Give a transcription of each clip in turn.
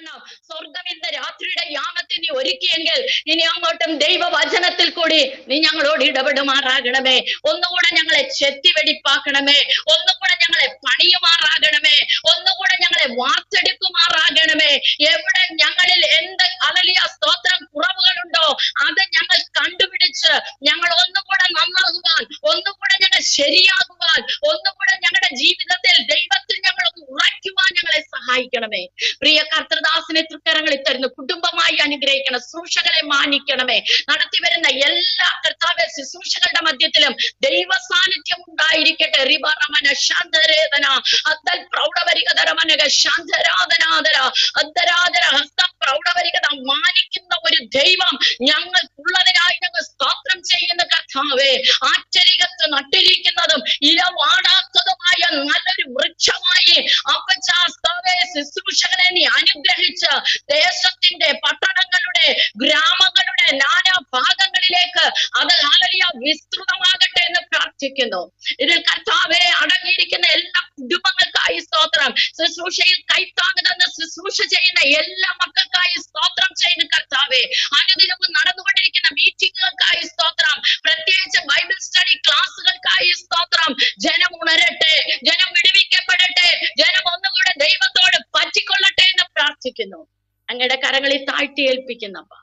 കാരണം സ്വർഗം ഇന്ന് രാത്രിയുടെ യാമത്തിൽ നീ ഒരുക്കിയെങ്കിൽ ഇനി അങ്ങോട്ടും ദൈവവചനത്തിൽ കൂടി നീ ഞങ്ങളോട് ഇടപെടുമാറാകണമേ. ഒന്നുകൂടെ ഞങ്ങളെ ചെത്തിവെടിപ്പാക്കണമേ. ഒന്നുകൂടെ ഞങ്ങളെ പണിയുമാറാകണമേ. ഒന്നുകൂടെ ഞങ്ങളെ വാർത്തെടുക്കുമാറാകണമേ. എവിടെ ഞങ്ങളിൽ എന്ത് ഹല്ലേലൂയ സ്തോത്രം കുറവുകളുണ്ടോ അത് ഞങ്ങൾ കണ്ടുപിടിച്ച് ഞങ്ങൾ ഒന്നുകൂടെ നന്നാകുവാൻ, ഒന്നുകൂടെ ഞങ്ങൾ ശരിയാകുവാൻ, ഒന്നുകൂടെ ഞങ്ങളുടെ ജീവിതത്തിൽ ദൈവത്തിൽ ഞങ്ങൾ ഉറയ്ക്കുവാൻ ഞങ്ങളെ സഹായിക്കണമേ. പ്രിയ കർത്തൃദാസനെ തൃക്കരങ്ങളിൽ തരുന്നു. കുടുംബമായി അനുഗ്രഹിക്കണം. ശുശ്രൂഷകളെ മാനിക്കണമേ. നടത്തി വരുന്ന എല്ലാ കർത്താവെ ശുശ്രൂഷകളുടെ മധ്യത്തിലും ദൈവ സാന്നിധ്യം ഉണ്ടായിരിക്കട്ടെ. റിബറമന ശാന്തരേതന അദ്ദൽ പ്രൗഢവരികതരമനക ശാന്തരാധനാദര അദ്ദരാദര ഹസ്ത പ്രൗഢവരികത മാനിക്കുന്ന ഒരു ദൈവം ഞങ്ങൾക്കുള്ളതിനായി ഞങ്ങൾ സ്തോത്രം ചെയ്യുന്ന കർത്താവേ. ആറ്റരികത്ത് നട്ടിരിക്കുന്നതും ഇലവാടാത്തതുമായ നല്ലൊരു വൃക്ഷമായി അപ്പച്ചാസ്താവേ ശുശ്രൂഷകളെ നീ അനുഗ്രഹിച്ച് ദേശത്തിന്റെ പട്ടണങ്ങളുടെ ഗ്രാമങ്ങളുടെ നാനാ ഭാഗങ്ങളിലേക്ക് അത് ഹല്ലേലൂയ വിസ്തൃതമാകട്ടെ എന്ന് പ്രാർത്ഥിക്കുന്നു. ഇതിൽ കർത്താവേ അടങ്ങിയിരിക്കുന്ന എല്ലാ കുടുംബങ്ങൾക്കായി സ്തോത്രം. ശുശ്രൂഷയിൽ കൈത്താങ്ങുന്ന ശുശ്രൂഷ ചെയ്യുന്ന എല്ലാ മക്കൾക്കായി സ്തോത്രം ചെയ്യുന്ന കർത്താവേ. അനുദിനവും നടന്നുകൊണ്ടിരിക്കുന്ന മീറ്റിങ്ങുകൾക്കായി സ്തോത്രം. പ്രത്യേകിച്ച് ബൈബിൾ സ്റ്റഡി ക്ലാസുകൾക്കായി സ്തോത്രം. ജനം ഉണരട്ടെ, ജനം വിടുവിക്കപ്പെടട്ടെ, ജനം ഒന്നുകൂടെ ദൈവത്തോട് പറ്റിക്കൊള്ളട്ടെ എന്ന് പ്രാർത്ഥിക്കുന്നു. അങ്ങയുടെ കരങ്ങളിൽ താഴ്ത്തി ഏൽപ്പിക്കുന്നപ്പ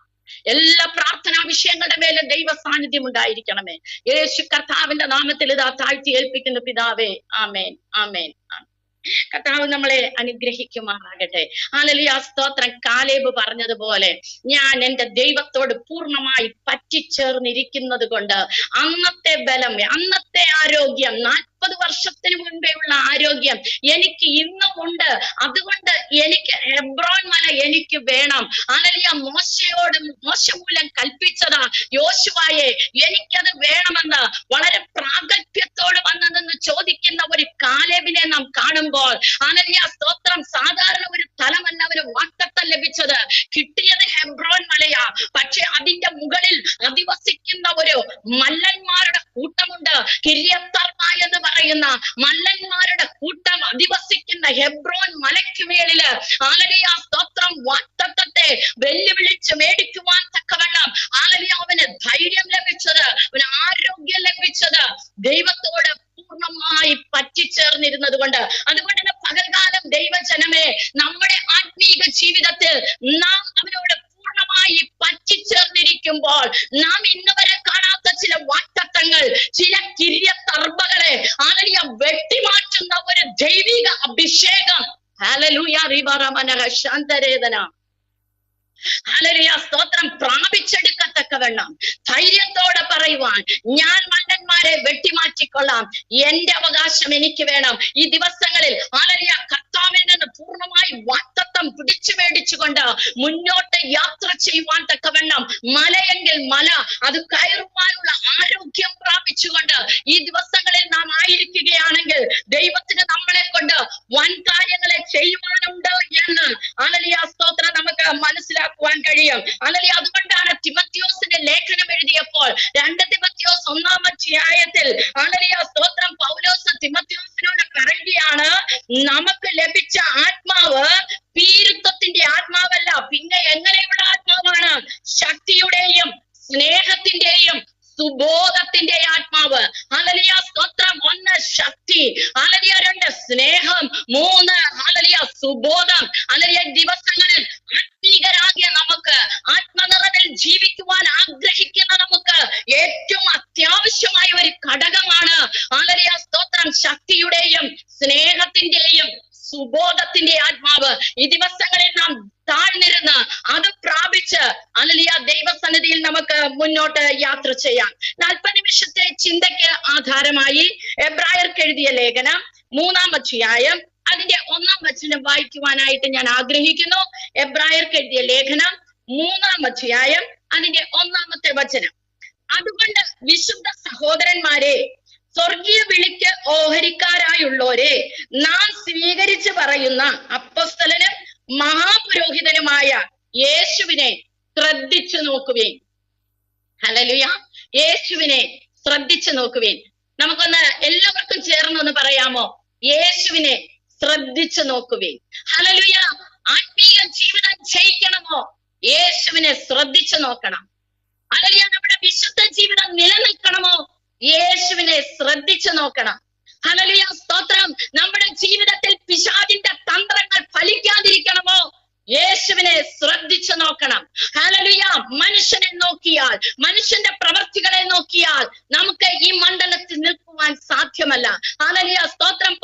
എല്ലാ പ്രാർത്ഥനാ വിഷയങ്ങളുടെ മേലും ദൈവ സാന്നിധ്യം ഉണ്ടായിരിക്കണമേ. യേശു കർത്താവിന്റെ നാമത്തിൽ ഇതാ താഴ്ത്തി ഏൽപ്പിക്കുന്നു പിതാവേ. ആമേൻ, ആമേൻ, ആമേൻ. കർത്താവ് നമ്മളെ അനുഗ്രഹിക്കുമാറാകട്ടെ. ഹല്ലേലൂയ സ്തോത്രം. കാലേബ് പറഞ്ഞതുപോലെ ഞാൻ എന്റെ ദൈവത്തോട് പൂർണ്ണമായി പറ്റിച്ചേർന്നിരിക്കുന്നത് കൊണ്ട് അന്നത്തെ ബലം, അന്നത്തെ ആരോഗ്യം, 40 വർഷത്തിന് മുൻപേ ഉള്ള ആരോഗ്യം എനിക്ക് ഇന്നും ഉണ്ട്. അതുകൊണ്ട് എനിക്ക് ഹെബ്രോൻ മല എനിക്ക് വേണം. ഹല്ലേലൂയ. മോശ മൂലം കൽപ്പിച്ചതാ യോശുവായെ എനിക്കത് വേണമെന്ന് വളരെ പ്രാഗൽഭ്യത്തോട് വന്നതെന്ന് ചോദിക്കുന്ന ഒരു കാലേബിനെ നാം കാണുമ്പോൾ ഹല്ലേലൂയ സ്തോത്രം. സാധാരണ ഒരു സ്ഥലമല്ല അവന് വാഗ്ദത്തം ലഭിച്ചത്. കിട്ടിയത് ഹെബ്രോൻ മലയാ. പക്ഷെ അതിന്റെ മുകളിൽ അധിവസിക്കുന്ന ഒരു മല്ലന്മാരുടെ കൂട്ടമുണ്ട്. കിര്യത്തർമ എന്ന് പറയുന്ന മല്ലന്മാരുടെ കൂട്ടം അധിവസിക്കുന്ന ഹെബ്രോൻ മലയ്ക്ക് മേളില് ഹല്ലേലൂയ സ്തോത്രം വാഗ്ദത്തത്തെ വെല്ലുവിളിച്ച് മേടിക്കുവാൻ തക്കവണ്ണം ഹല്ലേലൂയ അവന് ധൈര്യം ലഭിച്ചത്, അവന് ആരോഗ്യം ലഭിച്ചത് ദൈവത്തോട് പൂർണ്ണമായി പറ്റിച്ചേർന്നിരുന്നത് കൊണ്ട്. അതുകൊണ്ട് തന്നെ പകൽകാലം ദൈവജനമേ, നമ്മുടെ ആത്മീക ജീവിതത്തിൽ നാം അവനോട് പൂർണ്ണമായി പറ്റിച്ചേർന്നിരിക്കുമ്പോൾ നാം ഇന്നുവരെ കാണാത്ത ചില വാഗ്ദത്തങ്ങൾ, ചില കിര്യത്തർബകളെ ഹല്ലേലൂയ വെട്ടിമാറ്റുന്ന ഒരു ദൈവിക അഭിഷേകം ഹല്ലേലൂയ റിബറമനഹ ശാന്തരേതന ഹല്ലേലൂയ സ്തോത്രം പ്രാപിച്ചെടുക്കത്തക്കവണ്ണം ധൈര്യത്തോടെ പറയുവാൻ ഞാൻ മണ്ടന്മാരെ വെട്ടിമാറ്റിക്കൊള്ളാം, എന്റെ അവകാശം എനിക്ക് വേണം. ഈ ദിവസങ്ങളിൽ ഹല്ലേലൂയ കർത്താവിൽ നിന്ന് പൂർണ്ണമായി വാഗ്ദത്തം പിടിച്ചു മേടിച്ചുകൊണ്ട് മുന്നോട്ട് യാത്ര ചെയ്യുവാൻ തക്കവണ്ണം മലയെങ്കിൽ മല അത് കയറുവാനുള്ള ആരോഗ്യം പ്രാപിച്ചുകൊണ്ട് ഈ ദിവസങ്ങളിൽ നാം ആയിരിക്കുകയാണെങ്കിൽ ദൈവത്തിന് നമ്മളെ കൊണ്ട് വൻ കാര്യങ്ങളെ ചെയ്യുവാനുണ്ട് എന്ന് ഹല്ലേലൂയ സ്തോത്രം നമുക്ക് മനസ്സിലാക്കുവാൻ കഴിയും. ഹല്ലേലൂയ. അതുകൊണ്ടാണ് തിമോഥെയോസിന്റെ ലേഖനം എഴുതിയപ്പോൾ 2 തിമോഥെയോസ് 1-ാം അധ്യായത്തിൽ ഹല്ലേലൂയ സ്തോത്രം പൗലോസ് തിമോഥെയോസിനോട് പറയുകയാണ്, നമുക്ക് ലഭിച്ച ആത്മാവ് പീരുത്വത്തിന്റെ ആത്മാവല്ല, പിന്നെ എങ്ങനെയുള്ള ആത്മാവാണ്? ശക്തിയുടെയും സ്നേഹത്തിന്റെയും സുബോധത്തിന്റെ ആത്മാവ്. ഹല്ലേലൂയ സ്തോത്രം. 1 ശക്തി, ഹല്ലേലൂയ 2 സ്നേഹം, 3 ഹല്ലേലൂയ സുബോധം. ഹല്ലേലൂയ ദിവസങ്ങളിൽ ആത്മീകരാകിയ നമുക്ക്, ആത്മനിറവിൽ ജീവിക്കുവാൻ ആഗ്രഹിക്കുന്ന നമുക്ക് ഏറ്റവും അത്യാവശ്യമായ ഒരു ഘടകമാണ് ഹല്ലേലൂയ സ്തോത്രം ശക്തിയുടെയും സ്നേഹത്തിന്റെയും സുബോധത്തിന്റെ ആത്മാവ്. ഈ ദിവസങ്ങളിൽ നാം താഴ്ന്നിരുന്ന് അത് പ്രാപിച്ച് ഹല്ലേലൂയ ദൈവസന്നിധിയിൽ നമുക്ക് മുന്നോട്ട് യാത്ര ചെയ്യാം. 40 നിമിഷത്തെ ചിന്തയ്ക്ക് ആധാരമായി എബ്രായർക്ക് എഴുതിയ ലേഖനം 3-ാം അധ്യായം അതിന്റെ 1-ാം വചനം വായിക്കുവാനായിട്ട് ഞാൻ ആഗ്രഹിക്കുന്നു. എബ്രായർക്ക് എഴുതിയ ലേഖനം 3-ാം അധ്യായം അതിന്റെ 1-ാമത്തെ വചനം. അതുകൊണ്ട് വിശുദ്ധ സഹോദരന്മാരെ, സ്വർഗീയ വിളിക്ക് ഓഹരിക്കാരായുള്ളവരെ, നാം സ്വീകരിച്ചു പറയുന്ന അപ്പോസ്തലനും മഹാപുരോഹിതനുമായ യേശുവിനെ ശ്രദ്ധിച്ചു നോക്കുവേൻ. ഹല്ലേലൂയ. യേശുവിനെ ശ്രദ്ധിച്ചു നോക്കുവേൻ. നമുക്കൊന്ന് എല്ലാവർക്കും ചേർന്നൊന്ന് പറയാമോ? യേശുവിനെ ശ്രദ്ധിച്ചു നോക്കുവേൻ. ഹല്ലേലൂയ. ആത്മീയ ജീവിതം ചെയ്യിക്കണമോ? യേശുവിനെ ശ്രദ്ധിച്ചു നോക്കണം. ഹല്ലേലൂയ. നമ്മുടെ വിശുദ്ധ ജീവിതം നിലനിൽക്കണമോ? യേശുവിനെ ശ്രദ്ധിച്ചു നോക്കണം. ഹല്ലേലൂയ, സ്തോത്രം. നമ്മുടെ ജീവിതത്തിൽ പിശാചിന്റെ തന്ത്രങ്ങൾ ഫലിക്കാതിരിക്കണമോ? യേശുവിനെ ശ്രദ്ധിച്ചു നോക്കണം. ഹല്ലേലൂയ. മനുഷ്യനെ നോക്കിയാൽ, മനുഷ്യന്റെ പ്രവർത്തികളെ നോക്കിയാൽ നമുക്ക് ഈ മണ്ഡലത്തിൽ നിൽക്കുവാൻ സാധ്യമല്ല. ഹല്ലേലൂയ, സ്തോത്രം.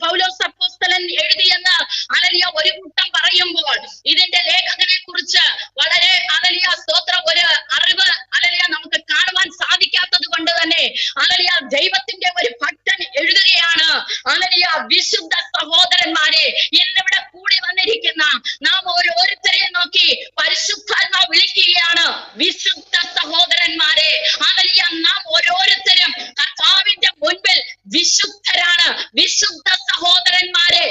പൗലോസ് അപ്പോസ്തലൻ എഴുതിയെന്ന് ഹല്ലേലൂയ ഒരു കൂട്ടം പറയുമ്പോൾ ഇതിന്റെ ലേഖകനെ കുറിച്ച് വളരെ ഹല്ലേലൂയ സ്തോത്രം ഒരു അറിവ് ഹല്ലേലൂയ നമുക്ക് കാണുവാൻ സാധിക്കാത്തത് കൊണ്ട് തന്നെ ഹല്ലേലൂയ ദൈവത്തിന്റെ ഒരു ഭക്തൻ എഴുതുകയാണ്. ഹല്ലേലൂയ, വിശുദ്ധ സഹോദരന്മാരെ, ഇന്നിവിടെ കൂടി വന്നിരിക്കുന്ന നാം ഓരോരുത്തരെയും നോക്കി പരിശുദ്ധാത്മാവ് വിളിക്കുകയാണ്, വിശുദ്ധ സഹോദരന്മാരെ. ഹല്ലേലൂയ, നാം ഓരോരുത്തരും കർത്താവിന്റെ മുൻപിൽ വിശുദ്ധരാണ്. വിശുദ്ധ സഹോദരന്മാരെ,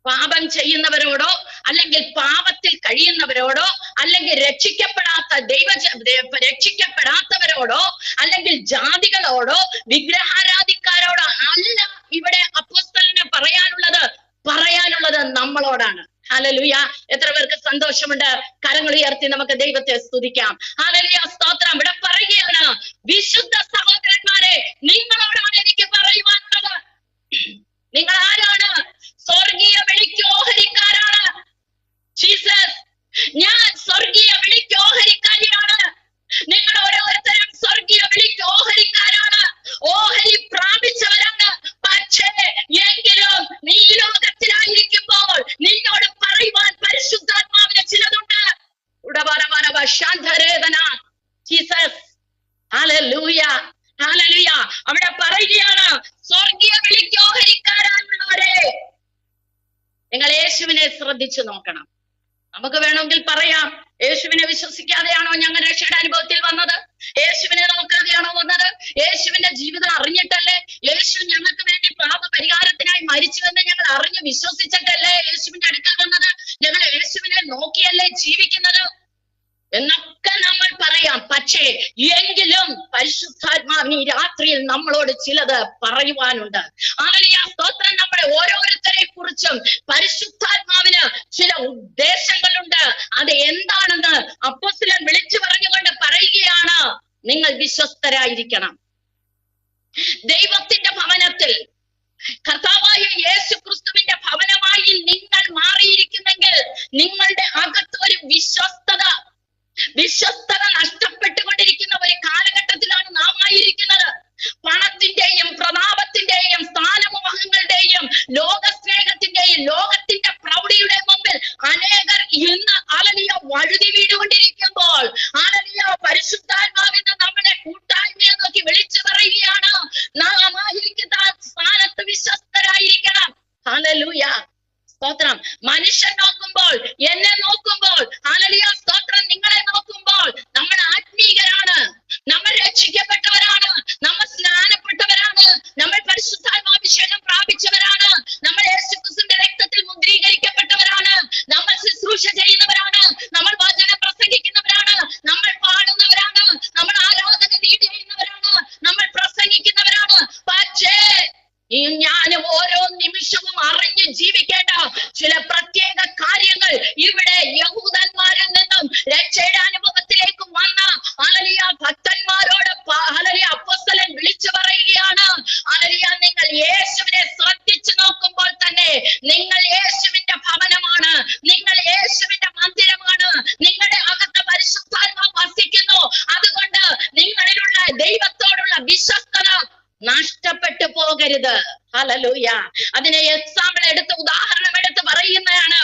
പാപം ചെയ്യുന്നവരോടോ അല്ലെങ്കിൽ പാപത്തിൽ കഴിയുന്നവരോടോ അല്ലെങ്കിൽ രക്ഷിക്കപ്പെടാത്തവരോടോ അല്ലെങ്കിൽ ജാതികളോടോ വിഗ്രഹാരാധിക്കാരോടോ അല്ല ഇവിടെ അപ്പോസ്തലന് പറയാനുള്ളത് നമ്മളോടാണ്. ഹല്ലേലൂയ. എത്ര പേർക്ക് സന്തോഷമുണ്ട്? കരങ്ങൾ ഉയർത്തി നമുക്ക് ദൈവത്തെ സ്തുതിക്കാം. ഹല്ലേലൂയ, സ്തോത്രം. ഇവിടെ പറയുകയാണ്, വിശുദ്ധ സഹോദരന്മാരെ, നിങ്ങളോടാണ് എനിക്ക് പറയുവാനുള്ളത്. നിങ്ങൾ ആരാണ്? സ്വർഗീയ വിളിക്ക് ഓഹരിക്കാരാണ്. ജീസസ്, ഞാൻ സ്വർഗീയ വിളിക്ക് ഓഹരിക്കാരിയാണ്. നിങ്ങൾ ഓരോരുത്തരും സ്വർഗീയ വിളിക്ക് ഓഹരിക്കാരാണ്, ഓഹരി പ്രാപിച്ചവരാണ്. പക്ഷേ എങ്കിലും നീ ലോകത്തിലായിരിക്കുമ്പോൾ നിന്നോട് പറയുവാൻ പരിശുദ്ധാത്മാവിന് ചിലതുണ്ട്. Jesus, hallelujah, hallelujah. അവിടെ പറയുകയാണ്, സ്വർഗീയ വിളിക്ക് ഓഹരിക്കാരാണുള്ളവരെ, നിങ്ങൾ യേശുവിനെ ശ്രദ്ധിച്ചു നോക്കണം. നമുക്ക് വേണമെങ്കിൽ പറയാം, യേശുവിനെ വിശ്വസിക്കാതെയാണോ ഞങ്ങൾ രക്ഷയുടെ അനുഭവത്തിൽ വന്നത്? യേശുവിനെ നോക്കാതെയാണോ വന്നത്? യേശുവിന്റെ ജീവിതം അറിഞ്ഞിട്ടല്ലേ? യേശു ഞങ്ങൾക്ക് വേണ്ടി പാപ പരിഹാരത്തിനായി മരിച്ചുവെന്ന് ഞങ്ങൾ അറിഞ്ഞ് വിശ്വസിച്ചിട്ടല്ലേ യേശുവിന്റെ അടുക്കൽ വന്നത്? ഞങ്ങൾ യേശുവിനെ നോക്കിയല്ലേ ജീവിക്കുന്നത് എന്നൊക്കെ നമ്മൾ പറയാം. പക്ഷേ എങ്കിലും പരിശുദ്ധാത്മാവിന് ഈ രാത്രിയിൽ നമ്മളോട് ചിലത് പറയുവാനുണ്ട്. ഹല്ലേലൂയ, സ്തോത്രം. നമ്മുടെ ഓരോരുത്തരെ കുറിച്ചും പരിശുദ്ധാത്മാവിന് ചില ഉദ്ദേശങ്ങളുണ്ട്. അത് എന്താണെന്ന് അപ്പോസ്തലൻ വിളിച്ചു പറഞ്ഞുകൊണ്ട് പറയുകയാണ്, നിങ്ങൾ വിശ്വസ്തരായിരിക്കണം. ദൈവത്തിന്റെ ഭവനത്തിൽ കർത്താവായ യേശു ക്രിസ്തുവിന്റെ ഭവനമായി നിങ്ങൾ മാറിയിരിക്കുന്നെങ്കിൽ നിങ്ങളുടെ അകത്ത് ഒരു വിശ്വസ്തത നഷ്ടപ്പെട്ടുകൊണ്ടിരിക്കുന്ന ഒരു കാലഘട്ടത്തിലാണ് നാം ആയിരിക്കുന്നത്. പണത്തിന്റെയും പ്രതാപത്തിന്റെയും സ്ഥാനമോഹങ്ങളുടെയും ലോകസ്നേഹത്തിന്റെയും ലോകത്തിന്റെ പ്രൗഢിയുടെ മുമ്പിൽ അനേകർ ഇന്ന് ഹല്ലേലൂയ വഴുതി വീടുകൊണ്ടിരിക്കുമ്പോൾ ഹല്ലേലൂയ പരിശുദ്ധാത്മാവിന് നമ്മുടെ കൂട്ടായ്മയെ നോക്കി വിളിച്ചു പറയുകയാണ്, നാം ആയിരിക്കുന്ന സ്ഥാനത്ത് വിശ്വസ്തരായിരിക്കണം. ഹല്ലേലൂയ, സ്തോത്രം. മനുഷ്യൻ നോക്കുമ്പോൾ, എന്നെ നോക്കുമ്പോൾ, ഹല്ലേലൂയ, സ്തോത്രം, നിങ്ങളെ നോക്കുമ്പോൾ നമ്മൾ ആത്മീകരാണ്, നമ്മൾ രക്ഷിക്കപ്പെട്ടവരാണ്, നമ്മൾ സ്നാനപ്പെട്ടവരാണ്, നമ്മൾ പരിശുദ്ധാത്മാഭിഷേകം പ്രാപിച്ചവരാണ്, നമ്മൾ യേശുക്രിസ്തുവിന്റെ രക്തത്തിൽ മുദ്രീകരിക്കപ്പെട്ടവരാണ്, നമ്മൾ ശുശ്രൂഷ ചെയ്യുന്നവരാണ്, നമ്മൾ വചനം പ്രസംഗിക്കുന്നവരാണ്, നമ്മൾ പാടുന്നവരാണ്, നമ്മൾ ആരാധന ലീഡ് ചെയ്യുന്നവരാണ്, നമ്മൾ പ്രസംഗിക്കുന്നവരാണ്. പക്ഷേ ഞാൻ ഓരോ നിമിഷവും അറിഞ്ഞ് ജീവിക്കേണ്ട ചില പ്രത്യേക കാര്യങ്ങൾ ഇവിടെ യഹൂദന്മാരിൽ നിന്നും രക്ഷയുടെ അനുഭവത്തിലേക്ക് വന്ന ഹല്ലേലൂയ ഭക്തന്മാരോട് ഹല്ലേലൂയ അപ്പോസ്തലൻ വിളിച്ചു പറയുകയാണ്, ഹല്ലേലൂയ, നിങ്ങൾ യേശുവിനെ ശ്രദ്ധിച്ചു നോക്കുമ്പോൾ തന്നെ നിങ്ങൾ യേശുവിന്റെ ഭവനമാണ്, നിങ്ങൾ യേശുവിന്റെ മന്ദിരമാണ്, നിങ്ങളുടെ അകത്ത് പരിശുദ്ധാത്മാവ് വസിക്കുന്നു. അതുകൊണ്ട് നിങ്ങളിലുള്ള ദൈവത്തോടുള്ള വിശ്വസ്തത നഷ്ടപ്പെട്ടു പോകരുത്. ഹല്ലേലൂയ. അതിനെ ഉദാഹരണം എടുത്ത് പറയുന്നതാണ്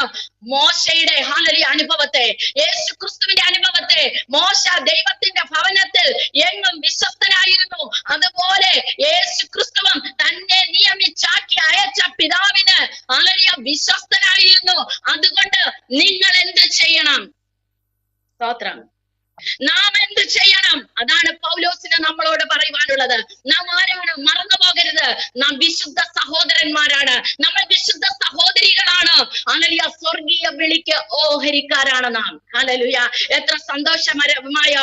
മോശയുടെ ഹല്ലേലൂയ അനുഭവത്തെ, യേശു ക്രിസ്തുവിന്റെ അനുഭവത്തെ. മോശ ദൈവത്തിന്റെ ഭവനത്തിൽ എങ്ങും വിശ്വസ്തനായിരുന്നു. അതുപോലെ യേശു ക്രിസ്തുവും തന്നെ നിയമിച്ചാക്കി അയച്ച പിതാവിന് ഹല്ലേലൂയ വിശ്വസ്തനായിരുന്നു. അതുകൊണ്ട് നിങ്ങൾ എന്ത് ചെയ്യണം? സ്തോത്രം. നാം എന്ത് ചെയ്യണം? അതാണ് പൗലോസിന് നമ്മളോട് പറയുവാനുള്ളത്. നാം ആരാണ്? മറന്നു പോകരുത്. നാം വിശുദ്ധ സഹോദരന്മാരാണ്, നമ്മൾ വിശുദ്ധ സഹോദരികളാണ്. ഹല്ലേലൂയ. സ്വർഗീയ വിളിക്ക് ഓഹരിക്കാരാണ് നാം. ഹല്ലേലൂയ. എത്ര സന്തോഷകരമായ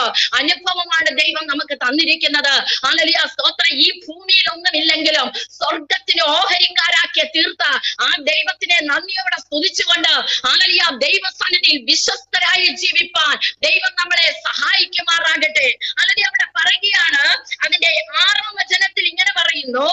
അനുഭവമാണ് ദൈവം നമുക്ക് തന്നിരിക്കുന്നത്. ഹല്ലേലൂയ. സ്തോത്രം. ഈ ഭൂമിയിൽ ഒന്നുമില്ലെങ്കിലും സ്വർഗത്തിന് ഓഹരിക്കാരാക്കിയ തീർത്ത ആ ദൈവത്തിനെ നന്ദിയോടെ സ്തുതിച്ചുകൊണ്ട് ഹല്ലേലൂയ ദൈവസന്നിധിയിൽ വിശ്വസ്തരായി ജീവിപ്പാൻ ദൈവം നമ്മളെ സഹായിക്കുമാറാകട്ടെ. ഹല്ലേലൂയ. അവിടെ പറയുകയാണ്, അതിന്റെ 6-ാം വചനത്തിൽ ഇങ്ങനെ പറയുന്നു,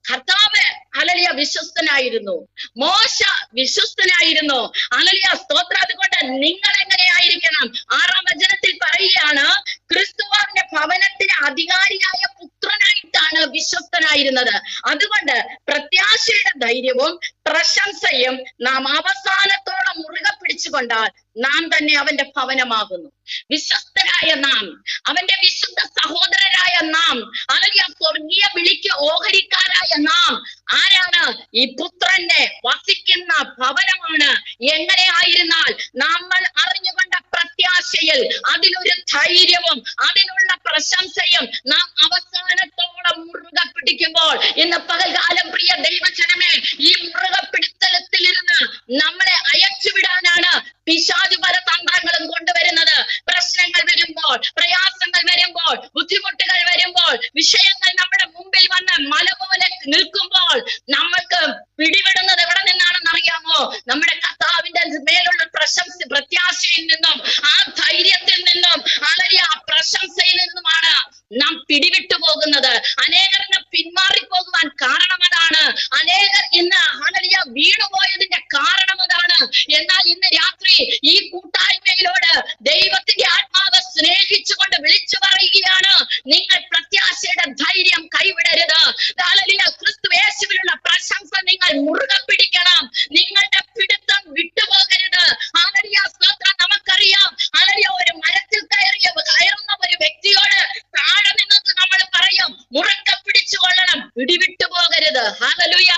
കർത്താവ് ഹല്ലേലൂയ വിശ്വസ്തനായിരുന്നു, മോശ വിശ്വസ്തനായിരുന്നു. ഹല്ലേലൂയ. സ്തോത്രം. അതുകൊണ്ട് നിങ്ങൾ എങ്ങനെയായിരിക്കണം? 6-ാം വചനത്തിൽ പറയുകയാണ്, ക്രിസ്തുവിന്റെ ഭവനത്തിന് അധികാരിയായ പുത്രനായിട്ടാണ് വിശ്വസ്തനായിരുന്നത്. അതുകൊണ്ട് പ്രത്യാശയുടെ ധൈര്യവും പ്രശംസയും നാം അവസാനത്തോളം മുറുകെ പിടിച്ചുകൊണ്ടാൽ നാം തന്നെ അവന്റെ ഭവനമാകുന്നു. വിശ്വസ്തരായ നാം, അവന്റെ വിശുദ്ധ സഹോദരരായ നാം, അല്ലെങ്കിൽ സ്വർഗീയ വിളിക്ക് ഓഹരിക്കാരായ നാം ആരാണ്? ഈ പുത്രന്റെ വസിക്കുന്ന ഭവനമാണ്. എങ്ങനെ ആയിരുന്നാൽ നമ്മൾ അറിഞ്ഞുകൊണ്ട പ്രത്യാശയിൽ അതിലൊരു ധൈര്യവും അതിനുള്ള പ്രശംസയും നാം അവസാനത്തോളം മുറുകെ പിടിക്കുമ്പോൾ, ഇന്ന് പകൽകാലം പ്രിയ ദൈവജനമേ, ഈ മുറുകെ പിടുത്തലത്തിലിരുന്ന് നമ്മളെ അയച്ചുവിടാനാണ് പിശാച് പല തന്ത്രങ്ങളും കൊണ്ടുവരുന്നത്. പ്രശ്നങ്ങൾ വരുമ്പോൾ, പ്രയാസങ്ങൾ വരുമ്പോൾ, ബുദ്ധിമുട്ടുകൾ വരുമ്പോൾ, വിഷയങ്ങൾ നമ്മുടെ മുമ്പിൽ വന്ന് മല പോലെ നിൽക്കുമ്പോൾ നമ്മൾക്ക് പിടിവിടുന്നത് എവിടെ നിന്നാണെന്ന് അറിയാമോ? നമ്മുടെ കർത്താവിന്റെ മേലുള്ള പ്രത്യാശയിൽ നിന്നും ആ ധൈര്യത്തിൽ നിന്നും അല്ലെങ്കിൽ ആ പ്രശംസയിൽ നിന്നുമാണ് നാം പിടിവിട്ടു പോകുന്നത്. അനേകർ പിന്മാറിപ്പോകുവാൻ കാരണം അതാണ്. അനേകർ ഇന്ന് ഹല്ലേലൂയ വീണുപോയതിന്റെ കാരണം അതാണ്. എന്നാൽ ഇന്ന് രാത്രി ഈ കൂട്ടായ്മയിലോട് ദൈവത്തിന്റെ ആത്മാവ് സ്നേഹിച്ചുകൊണ്ട് വിളിച്ചു പറയുകയാണ്, നിങ്ങൾ പ്രത്യാശയുടെ ധൈര്യം കൈവിടരുത്. ഹല്ലേലൂയ. ക്രിസ്തു യേശുവിലുള്ള പ്രശംസ നിങ്ങൾ മുറുകെ പിടിക്കണം. നിങ്ങളുടെ പിടുത്തം വിട്ടുപോകരുത്. ഹല്ലേലൂയ. സ്തോത്രം. നമുക്കറിയാം, ഹല്ലേലൂയ, ഒരു മരത്തിൽ കയറുന്ന ഒരു വ്യക്തിയോട് താഴെ നിങ്ങൾക്ക് നമ്മൾ പറയും, മുറുകെ പിടിച്ചുകൊള്ളണം, പിടിവിട്ടു പോകരുത്. ഹല്ലേലൂയ.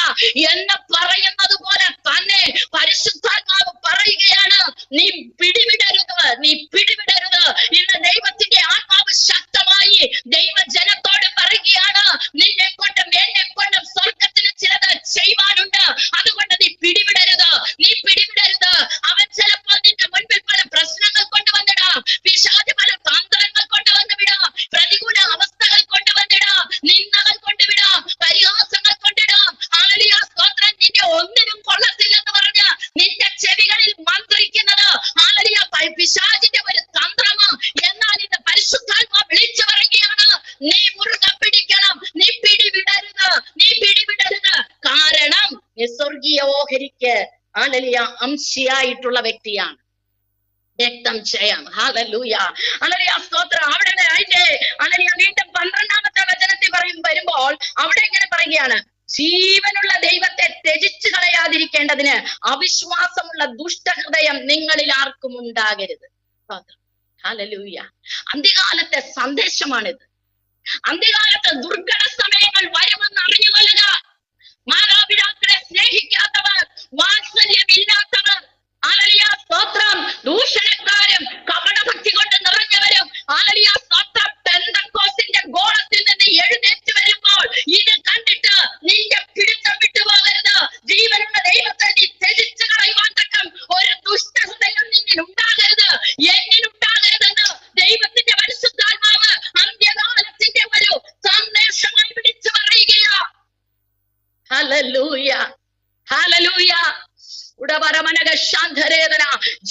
എന്ന് പറയുന്നത് പോലെ തന്നെ പരിശുദ്ധാത്മാവ് പറയുകയാണ്, നീ പിടിവിടരുത്, നീ പിടിവിടരുത്. ഇന്ന് ദൈവത്തിന്റെ ആത്മാവ് ശക്തമായി ദൈവജനത്തോട് പറയുകയാണ്, നിന്നെ കൊണ്ടും എന്നെ കൊണ്ടും സ്വർഗത്തിന് ചിലത് ചെയ്യുവാനുണ്ട്. അതുകൊണ്ട് നീ പിടിവിടരുത്, നീ പിടിവിടരുത്. അവൻ ചിലപ്പോൾ നിന്റെ മുൻപിൽ പല പ്രശ്നങ്ങൾ കൊണ്ടുവന്നിടാം, പിശാച് പല തന്ത്രങ്ങൾ കൊണ്ടുവന്ന് വിടാം, പ്രതികൂല അവസ്ഥകൾ കൊണ്ടുവന്നിടാം, നിന്ദകൾ കൊണ്ടുവിടാം, പരിഹാസങ്ങൾ കൊണ്ടിടാം. ഹല്ലേലൂയ. സ്തോത്രം. നിന്നെ ഒന്നിനും കൊള്ളത്തില്ലെന്ന് പറഞ്ഞ് നിന്റെ ചെവികളിൽ മന്ത്രിക്കുന്നത് ഹല്ലേലൂയ പിശാചിന്റെ ഒരു തന്ത്രമാ. എന്നാൽ ഇന്ന് പരിശുദ്ധാത്മാ വിളിച്ചു പറയുകയാണ്, നീ മുറുകെ പിടിക്കണം, നീ പിടിവിടരുത്, നീ പിടിവിടരുത്. കാരണം നീ സ്വർഗീയ ഓഹരിക്ക് ഹല്ലേലൂയ അംശിയായിട്ടുള്ള വ്യക്തിയാണ്. രക്തം ചെയ്യാം. ഹല്ലേലൂയ. ഹല്ലേലൂയ. സ്തോത്രം. അവിടെ അതിന്റെ ഹല്ലേലൂയ വീണ്ടും 12-ാമത്തെ വചനത്തിൽ വരുമ്പോൾ അവിടെ ഇങ്ങനെ പറയുകയാണ്, ജീവനുള്ള ദൈവത്തെ ത്യജിച്ചു കളയാതിരിക്കേണ്ടതിന് അവിശ്വാസമുള്ള ദുഷ്ടഹൃദയം നിങ്ങളിൽ ആർക്കും ഉണ്ടാകരുത്. ഹല്ലേലൂയ. അന്ത്യകാലത്തെ സന്ദേശമാണിത്. അന്ത്യകാലത്ത് ദുർഘട സമയങ്ങൾ വരുമെന്ന് അറിഞ്ഞുകൊള്ളുക. മാതാപിതാക്കളെ സ്നേഹിക്കാത്തവർ, വാത്സല്യമില്ലാത്തവർ, ഹല്ലേലൂയ സ്തോത്രം, ദൂഷണക്കാരും കപടഭക്തി കൊണ്ട് നിറഞ്ഞവരും, ഹല്ലേലൂയ സ്തോത്രം, പെന്തക്കോസ്തിന്റെ ഗോളത്തിൽ നിന്ന് എഴുന്നേറ്റ് വരുമ്പോൾ ഇത് കണ്ടിട്ട് നിന്റെ പിടുത്തം വിട്ടുപോകരുത്. ജീവനുള്ള ദൈവത്തെ നീ ത്യജിച്ചു കളയുവാൻ തക്കം ഒരു ദുഷ്ടഹൃദയം നിന്നിൽ ഉണ്ടാകരുത്, എന്നിലുണ്ടാകരുതെന്ന് ദൈവത്തിന്റെ പരിശുദ്ധാത്മാവ് അന്ത്യകാലത്തിന്റെ ഒരു സന്ദേശമായി വിളിച്ചു പറയുകയാ. ഹല്ലേലൂയ. ഹല്ലേലൂയ. ഉടവരമനക ശാന്തരേതന.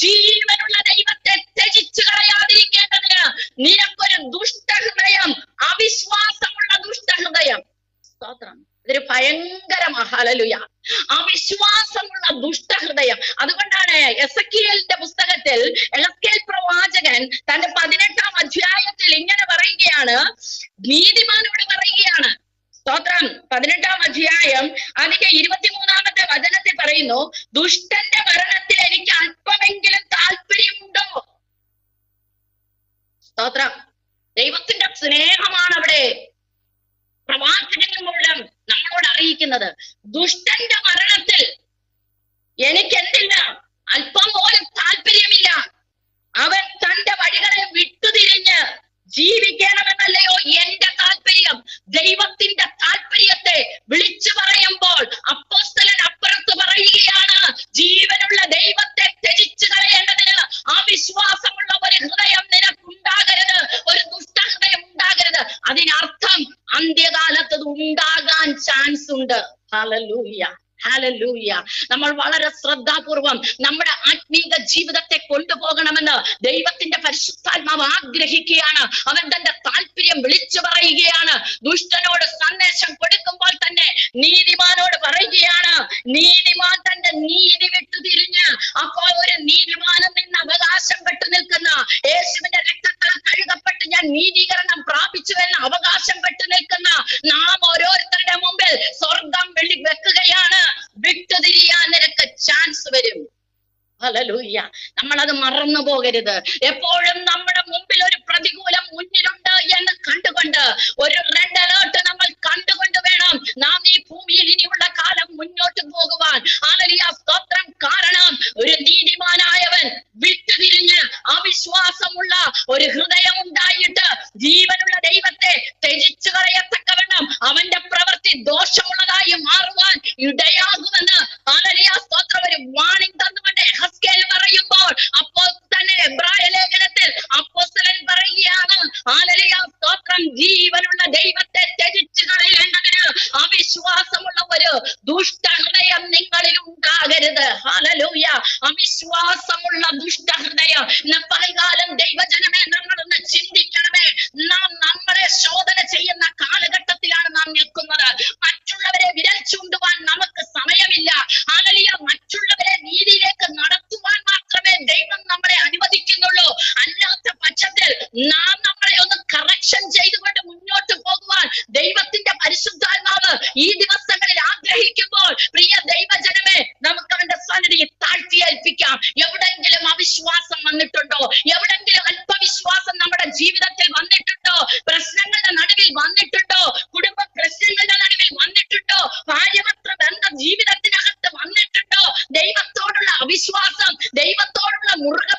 ജീവനുള്ള ദൈവത്തെ ത്യജിച്ചു കളയാതിരിക്കേണ്ടതിന് നിനക്കൊരു ദുഷ്ടഹൃദയം, അവിശ്വാസമുള്ള ദുഷ്ടഹൃദയം. സ്തോത്രം. ഇതൊരു ഭയങ്കരമാ. ഹല്ലേലൂയ. അവിശ്വാസമുള്ള ദുഷ്ടഹൃദയം. അതുകൊണ്ടാണ് എസെക്കിയേലിന്റെ പുസ്തകത്തിൽ എസെക്കിയേൽ പ്രവാചകൻ തന്റെ 18-ാം അധ്യായത്തിൽ ഇങ്ങനെ പറയുകയാണ്, നീതിമാനോട് പറയുകയാണ്. സ്തോത്രം. 18-ാം അധ്യായം അതിന്റെ 23-ാമത്തെ വചനത്തിൽ പറയുന്നു, ദുഷ്ടന്റെ മരണത്തിൽ എനിക്ക് അല്പമെങ്കിലും താല്പര്യമുണ്ടോ? സ്തോത്രം. ദൈവത്തിന്റെ സ്നേഹമാണ് അവിടെ പ്രവാചകൻ മൂലം നമ്മളോട് അറിയിക്കുന്നത്. ദുഷ്ടന്റെ മരണത്തിൽ എനിക്ക് എന്തില്ല? അല്പം പോലും താല്പര്യമില്ല. അവൻ തന്റെ വഴികളെ വിട്ടുതിരിഞ്ഞ് ഹല്ലേലൂയ, ഹല്ലേലൂയ. നമ്മൾ വളരെ ശ്രദ്ധാപൂർവം നമ്മുടെ ആത്മീക ജീവിതത്തെ കൊണ്ടുപോകണമെന്ന് ദൈവത്തിന്റെ പരിശുദ്ധാത്മാവ് ആഗ്രഹിക്കുകയാണ്. അവൻ തന്റെ താല്പര്യം വിളിച്ചു പറയുകയാണ്. ദുഷ്ടനോട് സന്ദേശം കൊടുക്കുമ്പോൾ തന്നെ നീതിമാനോട് പറയുകയാണ്, നീതിമാൻ തന്റെ നീതി വിട്ടു തിരിഞ്ഞ്, അപ്പോൾ ഒരു നീതിമാനം നിന്ന് അവകാശം പെട്ടു നിൽക്കുന്ന, യേശുവിന്റെ രക്തത്താൽ കഴുകപ്പെട്ട് ഞാൻ നീതീകരണം പ്രാപിച്ചു എന്ന് അവകാശം പെട്ടു നിൽക്കുന്ന നാം ഓരോരുത്തരുടെ മുമ്പിൽ സ്വർഗം വെക്കുകയാണ്. വിട്ടുതിരിയാൻ നിനക്ക് ചാൻസ് വരും. ഹല്ലേലൂയ. നമ്മളത് മറന്നു പോകരുത്. എപ്പോഴും നമ്മുടെ മുമ്പിൽ ഒരു പ്രതികൂലം മുന്നിലുണ്ട് എന്ന് കണ്ടുകൊണ്ട്, ഒരു റെഡ് അലേർട്ട് നമ്മൾ കണ്ടുകൊണ്ട് വേണം നാം ഈ ഭൂമിയിൽ ഇനിയുള്ള കാലം മുന്നോട്ട് പോകുവാൻ. ഹല്ലേലൂയ, സ്തോത്രം. കാരണം ഒരു നീതിമാനായവൻ വിട്ടുതിരിഞ്ഞ് അവിശ്വാസമുള്ള ഒരു ഹൃദയം ഉണ്ടായിട്ട് ജീവനുള്ള ദൈവത്തെ ത്യജിച്ചു കളയത്തക്കവണ്ണം അവന്റെ പ്രവൃത്തി ദോഷമുള്ളതായി മാറുവാൻ ഇടയാകുമെന്ന് ഹല്ലേലൂയ, സ്തോത്രം, ഒരു വാണിംഗ് തന്നുകൊണ്ട് യെഹെസ്കേൽ പറയുമ്പോൾ, അപ്പോൾ തന്നെ എബ്രായ ലേഖനത്തിൽ അപ്പോസ്തലൻ പറയുകയാണ്, ഹല്ലേലൂയ, സ്തോത്രം, ജീവനുള്ള ദൈവത്തെ ത്യജിച്ചു കളയേണ്ടതിന് അവിശ്വാസമുള്ള ഒരു ദുഷ്ടഹൃദയം നിങ്ങളിൽ ഉണ്ടാകരുത്. ഹല്ലേലൂയ, അവിശ്വാസമുള്ള ദുഷ്ടഹൃദയം. പകൽകാലം ദൈവജനമേ, നമ്മളൊന്ന് ചിന്തിക്കണമേ. നാം നമ്മളെ ശോധന ചെയ്യുന്ന കാലഘട്ടത്തിലാണ് നാം നിൽക്കുന്നത്. മറ്റുള്ളവരെ വിരൽ ചൂണ്ടുവാൻ നമുക്ക് സമയമില്ല. ഹല്ലേലൂയ, മറ്റുള്ളവരെ നീതിയിലേക്ക് നടത്തുവാൻ മാത്രമേ ദൈവം നമ്മളെ അനുവദിക്കുന്നുള്ളൂ. അല്ലാത്ത പക്ഷത്തിൽ നാം നമ്മളെ ഒന്ന് കറക്ഷൻ ചെയ്തുകൊണ്ട് മുന്നോട്ട് പോകുവാൻ ദൈവത്തിന്റെ പരിശുദ്ധാത്മാവ് ഈ ദിവസങ്ങളിൽ ആഗ്രഹിക്കുമ്പോൾ, പ്രിയ ദൈവജനമേ, നമുക്ക് അവന്റെ സന്നിധിയെ താഴ്ത്തിയേൽപ്പിക്കാം. എവിടെങ്കിലും അവിശ്വാസം വന്നിട്ടുണ്ടോ? എവിടെങ്കിലും അല്പവിശ്വാസം നമ്മുടെ ജീവിതത്തിൽ വന്നിട്ടുണ്ടോ? പ്രശ്നങ്ങളുടെ നടുവിൽ വന്നിട്ടുണ്ടോ? കുടുംബ പ്രശ്നങ്ങളുടെ നടുവിൽ വന്നിട്ടുണ്ടോ? ഭാര്യമത്ര ബന്ധ ജീവിതത്തിനകത്ത് വന്നിട്ടുണ്ടോ? ദൈവത്തോടുള്ള അവിശ്വാസം, ദൈവത്തോടുള്ള മുറുകെ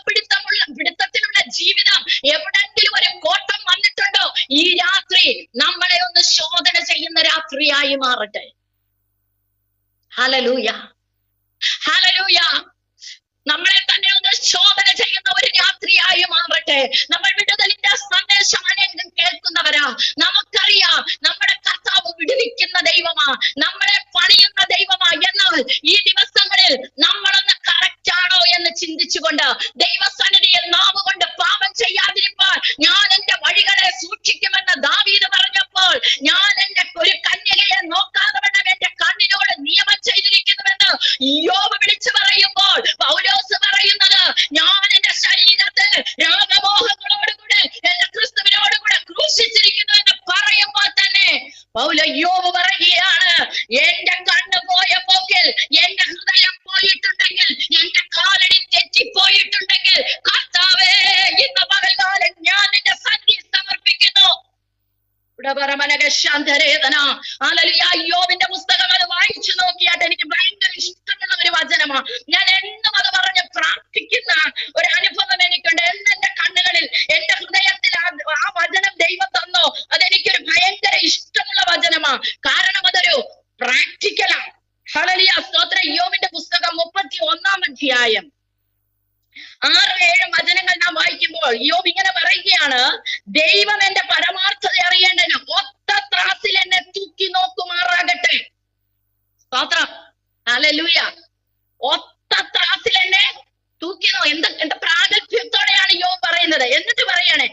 പിടുത്തത്തിലുള്ള ജീവിതം എവിടെങ്കിലും ഒരു കോട്ടം വന്നിട്ടുണ്ടോ? ഈ രാത്രി നമ്മളെ ഒന്ന് ശോധന ചെയ്യുന്ന രാത്രിയായി മാറട്ടെ. Hallelujah, hallelujah. നമ്മളെ തന്നെ ഒന്ന് ശോധന ചെയ്യുന്ന ഒരു രാത്രിയായി മാറട്ടെ. നമ്മൾ വിടുതലിന്റെ സന്ദേശം അനേകം കേൾക്കുന്നവരാ. നമുക്കറിയാം നമ്മുടെ കർത്താവ് വിടുവിക്കുന്ന ദൈവമാ, നമ്മളെ പണിയുന്ന ദൈവമാ. എന്നാൽ ഈ ദിവസങ്ങളിൽ നമ്മളൊന്ന് കറക്റ്റ് ആണോ എന്ന് ചിന്തിച്ചുകൊണ്ട് ദൈവസന്നിധിയിൽ നാവ് കൊണ്ട് പാപം ചെയ്യാതിരിപ്പാൻ ഞാൻ എന്റെ വഴികളെ സൂക്ഷിക്കുമെന്ന് ദാവീദ് പറഞ്ഞപ്പോൾ, ഞാൻ എന്റെ ഒരു കന്യകയെ നോക്കാതെ വണ്ണം എന്റെ കണ്ണിനോട് നിയമം ചെയ്തിരിക്കുന്നുവെന്ന് യോബ് വിളിച്ചു പറയുമ്പോൾ, പൗലോസ് പറയുന്നത്, ഞാൻ എന്റെ ശരീരത്തെ രാഗമോഹങ്ങളോടുകൂടെ എന്റെ ക്രിസ്തുവിനോടുകൂടെ ക്രൂശിച്ചിരിക്കുന്നു എന്ന് പറയുമ്പോൾ തന്നെ യോബ് പറയുകയാണ്, എന്റെ കണ്ണ് പോയ പോക്കിൽ എന്റെ ഹൃദയം പോയിട്ടുണ്ടെങ്കിൽ, എന്റെ കാലടി തെറ്റിപ്പോയിട്ടുണ്ടെങ്കിൽ, കർത്താവേ, ഇന്ന് പകൽക്കാലം ഞാൻ നിന്റെ സന്നിധിയിൽ സമർപ്പിക്കുന്നു. യോബിന്റെ പുസ്തകം അത് വായിച്ചു നോക്കിയാട്ട് എനിക്ക് ഭയങ്കര ഇഷ്ടമുള്ള ഒരു വചനമാണ്. ഞാൻ എന്നും അത് പറഞ്ഞ് പ്രാർത്ഥിക്കുന്ന ഒരു അനുഭവം എനിക്കുണ്ട്. എന്നെ കണ്ണുകളിൽ, എന്റെ ഹൃദയത്തിൽ ആ വചനം ദൈവം തന്നോ, അതെനിക്കൊരു ഭയങ്കര ഇഷ്ടമുള്ള വചനമാണ്. കാരണം അതൊരു പ്രാക്ടിക്കലാണ്. ഹല്ലേലൂയ, സ്തോത്രം. യോബിന്റെ പുസ്തകം 31-ാം അധ്യായം 6-7 വചനങ്ങൾ നാം വായിക്കുമ്പോൾ യോബ് ഇങ്ങനെ പറയുകയാണ്, ദൈവം എന്റെ പരമാർത്ഥത അറിയേണ്ടതിന് ഒത്ത ത്രാസിൽ എന്നെ തൂക്കി നോക്കുമാറാകട്ടെ. സ്തോത്രം, ഹല്ലേലൂയ. ഒത്ത ത്രാസിൽ എന്നെ തൂക്കി എന്താ പ്രാഗൽഭ്യത്തോടെയാണ് യോബ് പറയുന്നത്. എന്നിട്ട് പറയാണ്,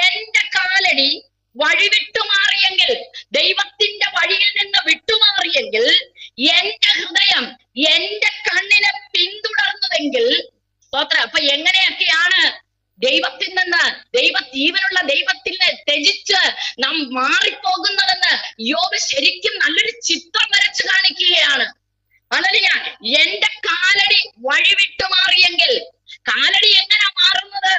എന്റെ കാലടി വഴി വിട്ടുമാറിയെങ്കിൽ, ദൈവത്തിന്റെ വഴിയിൽ നിന്ന് വിട്ടുമാറിയെങ്കിൽ, എന്റെ ഹൃദയം എന്റെ കണ്ണിനെ പിന്തുടർന്നുവെങ്കിൽ. അപ്പൊ എങ്ങനെയൊക്കെയാണ് ദൈവത്തിൽ നിന്ന്, ജീവനുള്ള ദൈവത്തിനെ ത്യജിച്ച് നാം മാറിപ്പോകുന്നതെന്ന് യോബ് ശരിക്കും നല്ലൊരു ചിത്രം വരച്ചു കാണിക്കുകയാണ്. ഹല്ലേലൂയ. എന്റെ കാലടി വഴി വിട്ടുമാറിയെങ്കിൽ, കാലടി എങ്ങനെ മാറുന്നത്?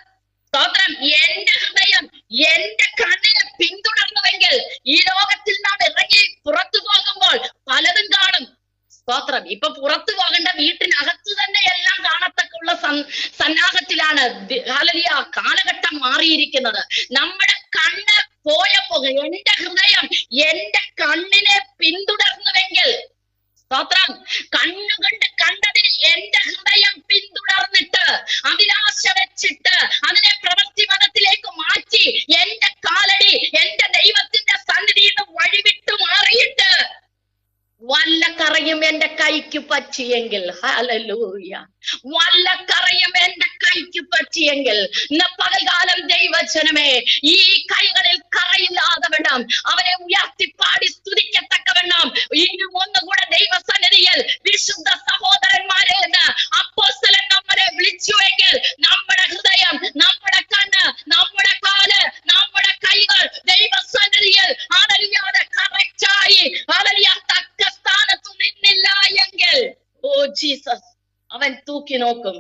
സ്തോത്രം. എന്റെ ഹൃദയം എന്റെ കണ്ണിനെ പിന്തുടർന്നുവെങ്കിൽ, ഈ ലോകത്തിൽ നാം ഇറങ്ങി പുറത്തു പോകുമ്പോൾ പലതും കാണും. സ്തോത്രം. ഇപ്പൊ പുറത്തു പോകേണ്ട വീട്ടിനകത്ത് തന്നെ എല്ലാം കാണത്തക്കുള്ള സന്നാഹത്തിലാണ് ഹല്ലേലൂയ കാലഘട്ടം മാറിയിരിക്കുന്നത്. നമ്മുടെ കണ്ണ് പോയപ്പോ എന്റെ ഹൃദയം എന്റെ കണ്ണിനെ പിന്തുടർന്നുവെങ്കിൽ, സ്തോത്രം, കണ്ണുകൊണ്ട് കണ്ടതിന് എന്റെ ഹൃദയം പിന്തുടർന്നിട്ട് അഭിലാഷ വെച്ചിട്ട് അതിനെ പ്രവൃത്തി പദത്തിലേക്ക് മാറ്റി എന്റെ കാലടി എന്റെ ദൈവത്തിന്റെ സന്നിധിയിൽ നിന്ന് വഴിവിട്ടു മാറിയിട്ട് വല്ല കറയും പറ്റിയെങ്കിൽ, ഹല്ലേലൂയ, വല്ല കറയും എന്റെ കൈക്ക് പറ്റിയെങ്കിൽ, ഇന്ന് പകൽകാലം ദൈവജനമേ, ഈ കൈകളിൽ കറയില്ലാതവണ്ണം അവനെ ഉയർത്തിപ്പാടി സ്തുതിക്കത്തക്കവണ്ണം ഇന്നും ഒന്നുകൂടെ ദൈവസന്നിധിയിൽ വിശുദ്ധ സഹോദരന്മാരെ എന്ന് അപ്പോസ്തലൻ നമ്മളെ വിളിച്ചുവെങ്കിൽ, നമ്മുടെ ഹൃദയം, നമ്മുടെ കണ്ണ്, നമ്മുടെ കാല്, നമ്മുടെ കൈകൾ ദൈവസന്നിധിയിൽ ഹല്ലേലൂയ കറക്റ്റായി ഹല്ലേലൂയ തക്ക സ്ഥാനത്ത് നിന്നില്ല എങ്കിൽ, ഓ ജീസസ്, അവൻ തൂക്കി നോക്കും.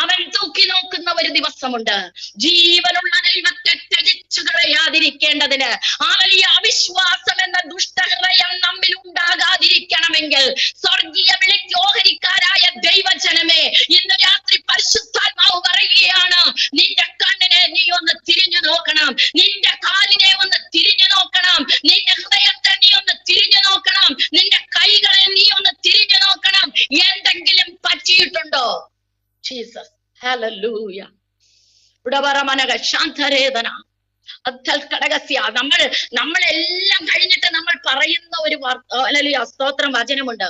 അവൻ തൂക്കി നോക്കുന്ന ഒരു ദിവസമുണ്ട്. ജീവനുള്ള ദൈവത്തെ ത്യജിച്ചു കളയാതിരിക്കേണ്ടതിന് ഹല്ലേലൂയ അവിശ്വാസം എന്ന ദുഷ്ടഹൃദയം നമ്മിൽ ഉണ്ടാകാതിരിക്കണമെങ്കിൽ, സ്വർഗീയ വിളിക്ക് ഓഹരിക്കാരായ ദൈവജനമേ, ഇന്ന് രാത്രി പരിശുദ്ധാത്മാവ് പറയുകയാണ്, നിന്റെ കണ്ണിനെ നീ ഒന്ന് തിരിഞ്ഞു നോക്കണം, നിന്റെ കാലിനെ ഒന്ന് തിരിഞ്ഞു നോക്കണം, നിന്റെ ഹൃദയത്തെ നീ ഒന്ന് തിരിഞ്ഞു നോക്കണം, നിന്റെ കൈകളെ നീ ഒന്ന് തിരിഞ്ഞു നോക്കണം. എന്തെങ്കിലും പറ്റിയിട്ടുണ്ടോ? Jesus, hallelujah. ഉടവറമനക ശാന്തരേതന അത്തൽക്കടകസ്യ. നമ്മളെല്ലാം കഴിഞ്ഞിട്ട് നമ്മൾ പറയുന്ന ഒരു ഹല്ലേലൂയ സ്തോത്രം വചനമുണ്ട്.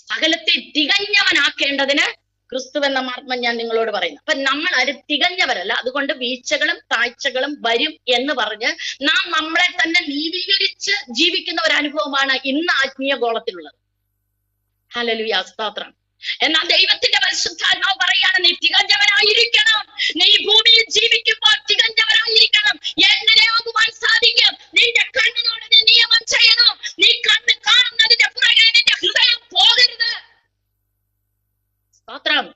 സകലത്തെ തികഞ്ഞവനാക്കേണ്ടതിന് ക്രിസ്തു എന്ന മർമ്മം ഞാൻ നിങ്ങളോട് പറയുന്നു. അപ്പൊ നമ്മൾ അത് തികഞ്ഞവരല്ല, അതുകൊണ്ട് വീഴ്ചകളും താഴ്ചകളും വരും എന്ന് പറഞ്ഞ് നാം നമ്മളെ തന്നെ നീതീകരിച്ച് ജീവിക്കുന്ന ഒരു അനുഭവമാണ് ഇന്ന് ആത്മീയ ഗോളത്തിലുള്ളത്. ഹല്ലേലൂയ, സ്തോത്രം. എന്നാൽ ദൈവത്തിന്റെ പരിശുദ്ധാത്മാവ് പറയാണ്, നീ തികഞ്ഞവനായിരിക്കണം. നീ ഭൂമിയിൽ ജീവിക്കുമ്പോൾ തികഞ്ഞവനായിരിക്കണം. എങ്ങനെയാകുവാൻ സാധിക്കും? നിന്റെ കണ്ണിനോട് നീ നിയമം ചെയ്യണം. നീ കണ്ണ് കാണുന്നതിന്റെ പുറകെ നിന്റെ ഹൃദയം പോകരുത്. സ്തോത്രം.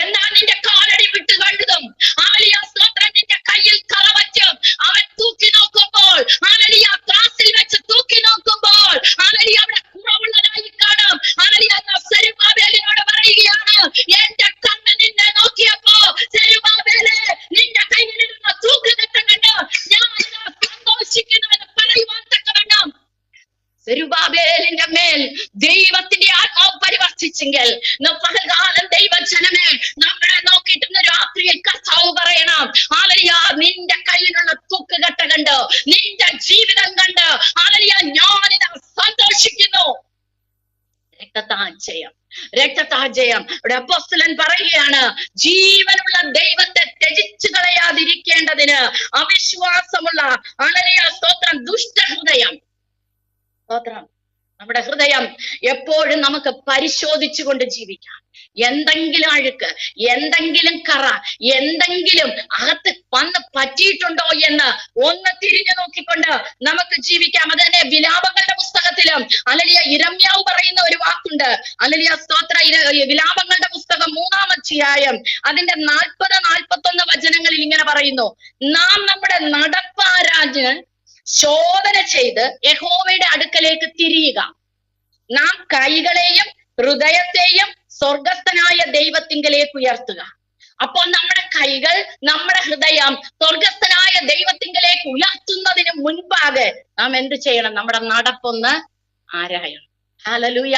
എന്നാൽ നിന്റെ കാലടി വിട്ട് കഴുതും. ഹല്ലേലൂയ, സ്തോത്രം. നിന്റെ കയ്യിൽ കള പറ്റും. അവൻ തൂക്കി നോക്കുമ്പോൾ, ഹല്ലേലൂയ, ത്രാസിൽ വെച്ച് തൂക്കി നോക്കുമ്പോൾ, ഹല്ലേലൂയ, അവിടെ കുറവുള്ളതായി കാണും. ഹല്ലേലൂയ, സെരുബ്ബാബേലിനോട് പറയുകയാണ്, എന്റെ കണ്ണ് നിന്നെ നോക്കിയപ്പോ സെരുബ്ബാബേലേ, നിന്റെ കയ്യിലിരുന്ന തൂക്കുകെട്ടം കണ്ട് ഞാൻ സന്തോഷിക്കുന്നുവെന്ന് പറയുവാൻ തക്കവണ്ണം സെരുബ്ബാബേലിന്റെ മേൽ ദൈവത്തിന്റെ ആത്മാവ് പരിവർത്തിച്ചെങ്കിൽ, പകൽകാലം ദൈവജനമേ, നമ്മളെ നോക്കിയിട്ട് രാത്രിയിൽ കർത്താവ് പറയണം, ഹല്ലേലൂയ, നിന്റെ കയ്യിലുള്ള തൂക്കുകെട്ട കണ്ട്, നിന്റെ ജീവിതം കണ്ട് ഹല്ലേലൂയ ഞാനിതാ സന്തോഷിക്കുന്നു. രക്തത്താജയം, രക്തത്താജയം. ഇവിടെ അപ്പോസ്തലൻ പറയുകയാണ്, ജീവനുള്ള ദൈവത്തെ ത്യജിച്ചു കളയാതിരിക്കേണ്ടതിന് അവിശ്വാസമുള്ള ഹല്ലേലൂയ സ്തോത്രം ദുഷ്ടഹൃദയം. സ്തോത്രം. നമ്മുടെ ഹൃദയം എപ്പോഴും നമുക്ക് പരിശോധിച്ചുകൊണ്ട് ജീവിക്കാം. എന്തെങ്കിലും അഴുക്ക്, എന്തെങ്കിലും കറ, എന്തെങ്കിലും അകത്ത് വന്ന് പറ്റിയിട്ടുണ്ടോ എന്ന് ഒന്ന് തിരിഞ്ഞു നോക്കിക്കൊണ്ട് നമുക്ക് ജീവിക്കാം. അത് തന്നെ വിലാപങ്ങളുടെ പുസ്തകത്തിലും ഹല്ലേലൂയ യിരെമ്യാവ് പറയുന്ന ഒരു വാക്കുണ്ട്. ഹല്ലേലൂയ സ്തോത്ര. വിലാപങ്ങളുടെ പുസ്തകം 3-ാം അധ്യായം അതിന്റെ 40-41 വചനങ്ങളിൽ ഇങ്ങനെ പറയുന്നു, നാം നമ്മുടെ നടപ്പാരാഞ്ഞ് ശോധന ചെയ്ത് യഹോവയുടെ അടുക്കലേക്ക് തിരിയുക. നാം കൈകളെയും ഹൃദയത്തെയും സ്വർഗസ്ഥനായ ദൈവത്തിങ്കലേക്ക് ഉയർത്തുക. അപ്പോൾ നമ്മുടെ കൈകൾ, നമ്മുടെ ഹൃദയം സ്വർഗസ്ഥനായ ദൈവത്തിങ്കലേക്ക് ഉയർത്തുന്നതിന് മുൻപാകെ നാം എന്ത് ചെയ്യണം? നമ്മുടെ നടപ്പൊന്ന് ആരായണം. ഹല്ലേലൂയ,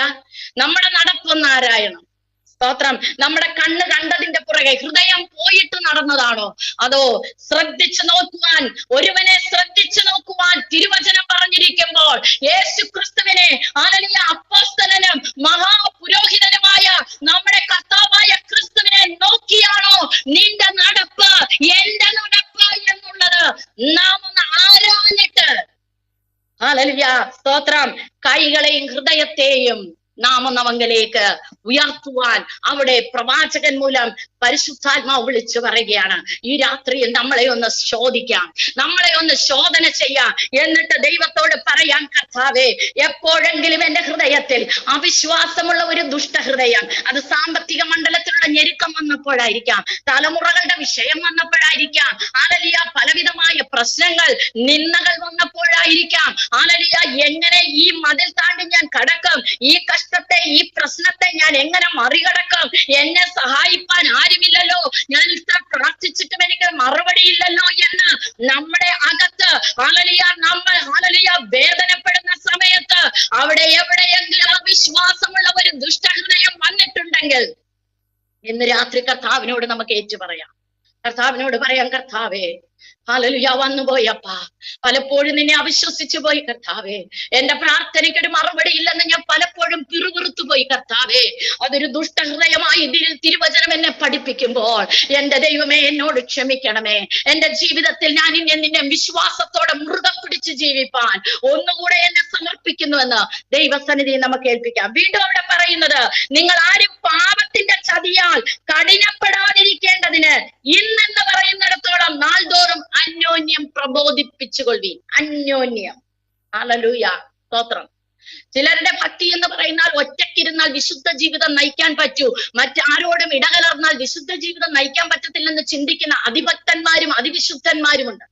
നമ്മുടെ നടപ്പൊന്ന് ആരായണം. സ്തോത്രം. നമ്മുടെ കണ്ണ് കണ്ടതിന്റെ പുറകെ ഹൃദയം പോയിട്ട് നടന്നതാണോ? അതോ ശ്രദ്ധിച്ചു നോക്കുവാൻ, ഒരുവനെ ശ്രദ്ധിച്ചു നോക്കുവാൻ തിരുവചനം പറഞ്ഞിരിക്കുമ്പോൾ യേശു ക്രിസ്തുവിനെ ഹല്ലേലൂയ അപ്പോസ്തലനും മഹാപുരോഹിതനുമായ നമ്മുടെ കർത്താവായ ക്രിസ്തുവിനെ നോക്കിയാണോ നിന്റെ നടപ്പ്, എന്റെ നടപ്പ് എന്നുള്ളത് നാം ഒന്ന് ആരാഞ്ഞിട്ട്, ഹല്ലേലൂയ സ്തോത്രം, കൈകളെയും ഹൃദയത്തെയും നാം ഒന്നവങ്കലേക്ക് ഉയർത്തുവാൻ അവിടെ പ്രവാചകൻ മൂലം പരിശുദ്ധാത്മാവ് വിളിച്ചു പറയുകയാണ്. ഈ രാത്രിയിൽ നമ്മളെ ഒന്ന് ശോധിക്കാം, നമ്മളെ ഒന്ന് ശോധന ചെയ്യാം. എന്നിട്ട് ദൈവത്തോട് പറയാൻ, കർത്താവേ, എപ്പോഴെങ്കിലും എന്റെ ഹൃദയത്തിൽ അവിശ്വാസമുള്ള ഒരു ദുഷ്ടഹൃദയം, അത് സാമ്പത്തിക മണ്ഡലത്തിലുള്ള ഞെരുക്കം വന്നപ്പോഴായിരിക്കാം, തലമുറകളുടെ വിഷയം വന്നപ്പോഴായിരിക്കാം, ഹല്ലേലൂയ പലവിധമായ പ്രശ്നങ്ങൾ, നിന്ദകൾ വന്നപ്പോഴായിരിക്കാം, ഹല്ലേലൂയ എങ്ങനെ ഈ മതിൽ താണ്ടി ഞാൻ കടക്കും, ഈ കഷ്ടത്തെ, ഈ പ്രശ്നത്തെ ഞാൻ എങ്ങനെ മറികടക്കും, എന്നെ സഹായിപ്പാൻ ആരുമില്ലല്ലോ, ഞാൻ ഇത്ര പ്രാർത്ഥിച്ചിട്ടും എനിക്ക് മറുപടി ഇല്ലല്ലോ എന്ന് നമ്മുടെ അകത്ത് ഹല്ലേലൂയ നമ്മൾ ഹല്ലേലൂയ വേദനപ്പെടുന്ന സമയത്ത് അവിടെ എവിടെയെങ്കിലും അവിശ്വാസമുള്ള ഒരു ദുഷ്ടഹൃദയം വന്നിട്ടുണ്ടെങ്കിൽ ഇന്ന് രാത്രി കർത്താവിനോട് നമുക്ക് ഏറ്റു പറയാം. കർത്താവിനോട് പറയാം, കർത്താവേ, ഹല്ലേലൂയ. വന്നുപോയപ്പാ, പലപ്പോഴും നിന്നെ അവിശ്വസിച്ചു പോയി കർത്താവേ. എന്റെ പ്രാർത്ഥനയ്ക്കൊരു മറുപടി ഇല്ലെന്ന് ഞാൻ പലപ്പോഴും പിറുപിറുത്തു പോയി കർത്താവേ. അതൊരു ദുഷ്ടഹൃദയമായി തിരുവചനം എന്നെ പഠിപ്പിക്കുമ്പോൾ എന്റെ ദൈവമേ എന്നോട് ക്ഷമിക്കണമേ. എന്റെ ജീവിതത്തിൽ ഞാൻ നിന്നെ വിശ്വാസത്തോടെ മുറുകെ പിടിച്ച് ജീവിപ്പാൻ ഒന്നുകൂടെ എന്നെ സമർപ്പിക്കുന്നുവെന്ന് ദൈവസന്നിധി നമുക്ക് ഏൽപ്പിക്കാം. വീണ്ടും അവിടെ പറയുന്നത്, നിങ്ങൾ ആരും പാപത്തിന്റെ ചതിയാൽ കഠിനപ്പെടാതിരിക്കേണ്ടതിന് ഇന്നെന്ന് പറയുന്നിടത്തോളം നാൾതോറും അന്യോന്യം പ്രബോധിപ്പിച്ചുകൊള്ളുവീൻ. അന്യോന്യം. ഹല്ലേലൂയ, സ്തോത്രം. ചിലരുടെ ഭക്തി എന്ന് പറയുന്നാൽ ഒറ്റയ്ക്കിരുന്നാൽ വിശുദ്ധ ജീവിതം നയിക്കാൻ പറ്റൂ, മറ്റാരോടും ഇടകലർന്നാൽ വിശുദ്ധ ജീവിതം നയിക്കാൻ പറ്റത്തില്ലെന്ന് ചിന്തിക്കുന്ന അതിഭക്തന്മാരും അതിവിശുദ്ധന്മാരുമുണ്ട്.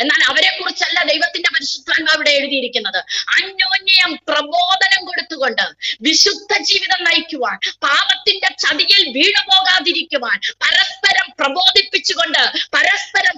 എന്നാൽ അവരെ കുറിച്ചല്ല ദൈവത്തിന്റെ പരിശുദ്ധാത്മാവ് ഇവിടെ എഴുതിയിരിക്കുന്നത്. അന്യോന്യം പ്രബോധനം കൊടുത്തുകൊണ്ട് വിശുദ്ധ ജീവിതം നയിക്കുവാൻ, പാപത്തിന്റെ ചതിയിൽ വീണുപോകാതിരിക്കുവാൻ പരസ്പരം പ്രബോധിപ്പിച്ചുകൊണ്ട്, പരസ്പരം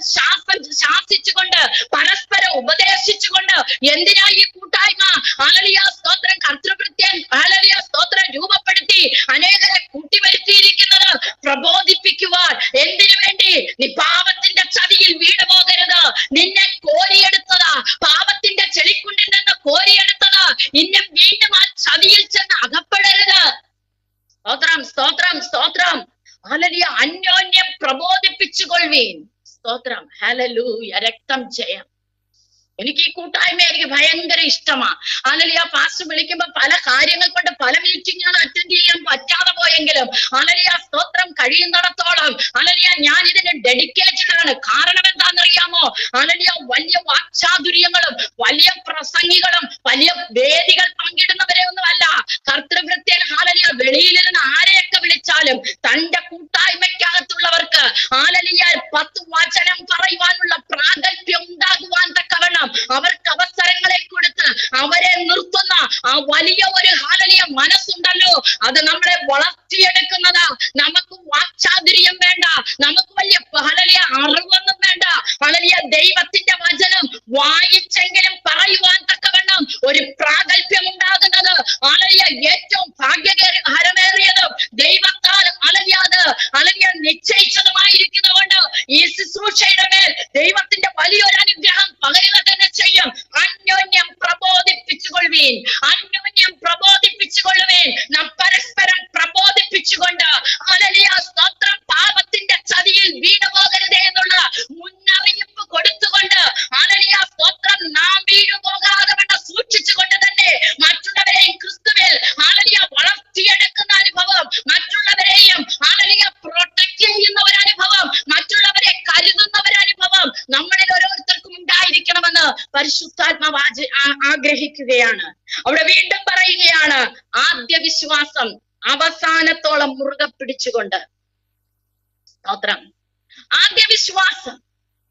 ശാസിച്ചുകൊണ്ട്, പരസ്പരം ഉപദേശിച്ചുകൊണ്ട്. എന്തിനാ ഈ കൂട്ടായ്മ? ഹല്ലേലൂയ, സ്തോത്രം. കർത്തൃവൃത്യൻ ഹല്ലേലൂയ, സ്തോത്രം രൂപപ്പെടുത്തി അനേകരെ കൂട്ടിവരുത്തിയിരിക്കുന്നത് പ്രബോധിപ്പിക്കുവാൻ. എന്തിനു വേണ്ടി? നീ പാപത്തിന്റെ ചതിയിൽ വീണുപോകരുത്. നിന്നെ കോരിയെടുത്തതാ, പാപത്തിന്റെ ചെളിക്കുണ്ടിൽ നിന്ന് കോരിയെടുത്തതാ. ഇന്നെ വീണ്ടും ആ ചതിയിൽ ചെന്ന് അകപ്പെടരുത്. സ്തോത്രം, സ്തോത്രം, സ്തോത്രം. ഹല്ലേലൂയ. അന്യോന്യം പ്രബോധിപ്പിച്ചുകൊള്ളുവീൻ. സ്തോത്രം. ഹല്ലേലൂയ. രക്തം ജയം. എനിക്ക് ഈ കൂട്ടായ്മ എനിക്ക് ഭയങ്കര ഇഷ്ടമാ. ഹല്ലേലൂയ. പാസ്റ്റർ വിളിക്കുമ്പോ പല കാര്യങ്ങൾ കൊണ്ട് പല മീറ്റിങ്ങുകൾ അറ്റൻഡ് ചെയ്യാൻ പറ്റാതെ പോയെങ്കിലും ഹല്ലേലൂയ, സ്തോത്രം, കഴിയുന്നിടത്തോളം ഹല്ലേലൂയ ഞാൻ ഇതിന് ഡെഡിക്കേറ്റഡ് ആണ്. കാരണം എന്താണെന്നറിയാമോ? ഹല്ലേലൂയ, വലിയ വാക്ചാതുര്യങ്ങളും വലിയ പ്രസംഗികളും വലിയ വേദികൾ പങ്കിടുന്നവരെ ഒന്നുമല്ല. കർത്തൃവൃത്യൻ ഹല്ലേലൂയ വെളിയിലിരുന്ന് ആരെയൊക്കെ വിളിച്ചാലും തന്റെ കൂട്ടായ്മയ്ക്കകത്തുള്ളവർക്ക് ഹല്ലേലൂയ 10 വചനം പറയുവാനുള്ള പ്രാഗൽഭ്യം ഉണ്ടാകുവാൻ തക്കവണ്ണം അവർക്ക് അവസരങ്ങളെ കൊടുത്ത് അവരെ നിർത്തുന്ന ആ വലിയ ഒരു ഹല്ലേലൂയ മനസ്സുണ്ടല്ലോ, അത് നമ്മളെ വളർത്തിയെടുക്കുന്നതാ. നമുക്ക് വാക്ചാതുര്യം വേണ്ട, നമുക്ക് വലിയ ഹല്ലേലൂയ അറിവൊന്നും വേണ്ട. ഹല്ലേലൂയ, ദൈവത്തിന്റെ വചനം വായിച്ചെങ്കിലും പറയുവാൻ തക്കവണ്ണം ഒരു പ്രാഗൽഭ്യം ഉണ്ടാകുന്നത് ഹല്ലേലൂയ ഏറ്റവും ഭാഗ്യകരമേറിയതും ദൈവത്താൽ ഹല്ലേലൂയ നിശ്ചയിച്ചതുമായിരിക്കുന്നത് കൊണ്ട് ഈ ശുശ്രൂഷയുടെ മേൽ ദൈവത്തിന്റെ വലിയൊരു അനുഗ്രഹം പകരുക തന്നെ ചെയ്യും. അന്യോന്യം പ്രബോധിപ്പിച്ചുകൊള്ളുവീൻ. അന്യോന്യം പ്രബോധിപ്പിച്ചുകൊള്ളുവീൻ. നാം പരസ്പരം പ്രബോധിപ്പിച്ചുകൊണ്ട് ഹല്ലേലൂയ, സ്തോത്രം, പാപത്തിന്റെ ചതിയിൽ വീണുപോകരുതേ എന്നുള്ള മുന്നറിയിപ്പ് കൊടുത്തുകൊണ്ട് ഹല്ലേലൂയ, സ്തോത്രം, നാം വീണുപോകാതെ വേണ്ട സൂക്ഷിച്ചുകൊണ്ട് തന്നെ മറ്റുള്ളവരെയും ക്രിസ്തുവിൽ ഹല്ലേലൂയ വളർത്തിയെടുക്കുന്ന അനുഭവം, മറ്റുള്ളവരെയും ഹല്ലേലൂയ പ്രൊട്ടക്ട് ചെയ്യുന്ന ഒരു അനുഭവം, മറ്റുള്ളവരെ കരുതുന്ന ഒരു അനുഭവം നമ്മളിൽ ഓരോരുത്തർക്കും ഉണ്ടായിരിക്കണമെന്ന് പരിശുദ്ധാത്മാവ് ആഗ്രഹിക്കുകയാണ്. അവിടെ വീണ്ടും പറയുകയാണ്, ആദ്യ വിശ്വാസം അവസാനത്തോളം മുറുകെ പിടിച്ചുകൊണ്ട്. സ്തോത്രം. ആദ്യ വിശ്വാസം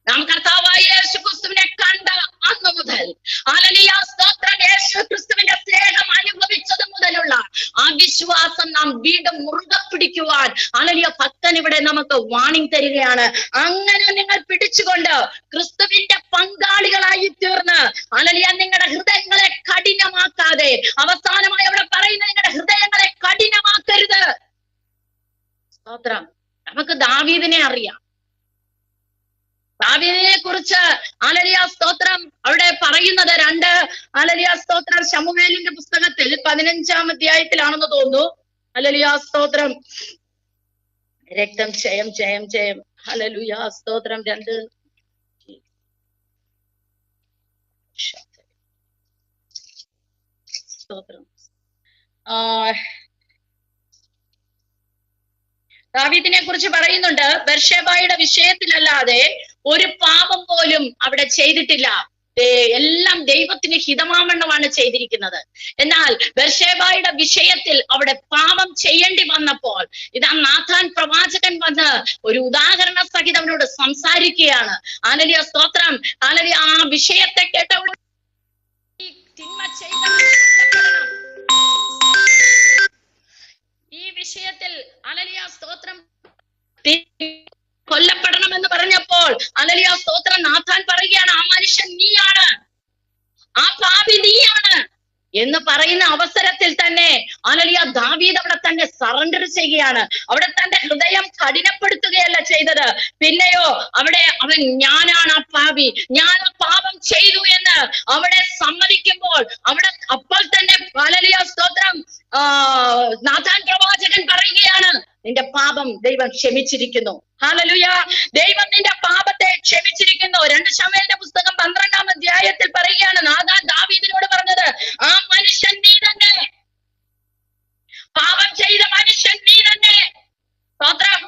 നാം കർത്താവായ യേശു ക്രിസ്തുവിനെ കണ്ട അന്ന് മുതൽ ഹല്ലേലൂയ, സ്തോത്രം, യേശു ക്രിസ്തുവിന്റെ സ്നേഹം അനുഭവിച്ചത് മുതലുള്ള ആ വിശ്വാസം നാം വീണ്ടും മുറുകെ പിടിക്കുവാൻ ഹല്ലേലൂയ ഭക്തൻ ഇവിടെ നമുക്ക് വാണിംഗ് തരികയാണ്. അങ്ങനെ നിങ്ങൾ പിടിച്ചുകൊണ്ട് ക്രിസ്തുവിന്റെ പങ്കാളികളായി തീർന്ന് ഹല്ലേലൂയ നിങ്ങളുടെ ഹൃദയങ്ങളെ കഠിനമാക്കാതെ, അവസാനമായി അവിടെ പറയുന്ന നിങ്ങളുടെ ഹൃദയങ്ങളെ കഠിനമാക്കരുത്. സ്തോത്രം. നമുക്ക് ദാവീദിനെ അറിയാം. ദാവീദിനെ കുറിച്ച് ഹല്ലേലൂയ, സ്തോത്രം, അവിടെ പറയുന്നത് 2 ഹല്ലേലൂയ, സ്തോത്രം, ശമൂവേലിന്റെ പുസ്തകത്തിൽ 15-ാം അധ്യായത്തിലാണെന്ന് തോന്നുന്നു. ഹല്ലേലൂയ, സ്തോത്രം, രക്തം ജയം ജയം ജയം. ഹല്ലേലൂയ, സ്തോത്രം. 2 സ്തോത്രം. ദാവീദിനെ കുറിച്ച് പറയുന്നുണ്ട്, ബർശേബയുടെ വിഷയത്തിലല്ലാതെ ഒരു പാപം പോലും അവിടെ ചെയ്തിട്ടില്ല. എല്ലാം ദൈവത്തിന് ഹിതമാവണ്ണമാണ് ചെയ്തിരിക്കുന്നത്. എന്നാൽ ബർശേബയുടെ വിഷയത്തിൽ അവിടെ പാപം ചെയ്യേണ്ടി വന്നപ്പോൾ ഇതാ നാഥാൻ പ്രവാചകൻ വന്ന് ഒരു ഉദാഹരണ സഹിതം അവനോട് സംസാരിക്കുകയാണ്. ഹല്ലേലൂയ, സ്തോത്രം. ഹല്ലേലൂയ, ആ വിഷയത്തെ കേട്ടവിടെ തിന്മ ചെയ്തവൻ കൊല്ലപ്പെടണം. ഈ വിഷയത്തിൽ ഹല്ലേലൂയ, സ്തോത്രം, കൊല്ലപ്പെടണമെന്ന് പറഞ്ഞപ്പോൾ ഹല്ലേലൂയ, സ്തോത്രം, നാഥാൻ പറയുകയാണ്, ആ മനുഷ്യൻ നീയാണ്, ആ പാപി നീയാണ്. എന്ന് പറയുന്ന അവസരത്തിൽ തന്നെ ഹല്ലേലൂയ ദാവീദ് അവിടെ തന്നെ സറണ്ടർ ചെയ്യുകയാണ്. അവിടെ തന്റെ ഹൃദയം കഠിനപ്പെടുത്തുകയല്ല ചെയ്തത്. പിന്നെയോ അവിടെ അവൻ ഞാനാണ് ആ പാപി, ഞാൻ ആ പാപം ചെയ്തു എന്ന് അവിടെ സമ്മതിക്കുമ്പോൾ അവിടെ അപ്പോൾ തന്നെ ഹല്ലേലൂയ സ്തോത്രം നാഥാൻ പ്രവാചകൻ പറയുകയാണ്, നിന്റെ പാപം ദൈവം ക്ഷമിച്ചിരിക്കുന്നു. ഹല്ലേലൂയ, ദൈവം നിന്റെ പാപത്തെ ക്ഷമിച്ചിരിക്കുന്നു. 2 ശമൂവേലിന്റെ പുസ്തകം 12-ാം അധ്യായത്തിൽ പറയുകയാണ്, നാഥാൻ ദാവീദിനോട് പറഞ്ഞത്, ആ മനുഷ്യൻ നീ തന്നെ, പാപം ചെയ്ത മനുഷ്യൻ നീ തന്നെ. സ്തോത്രം.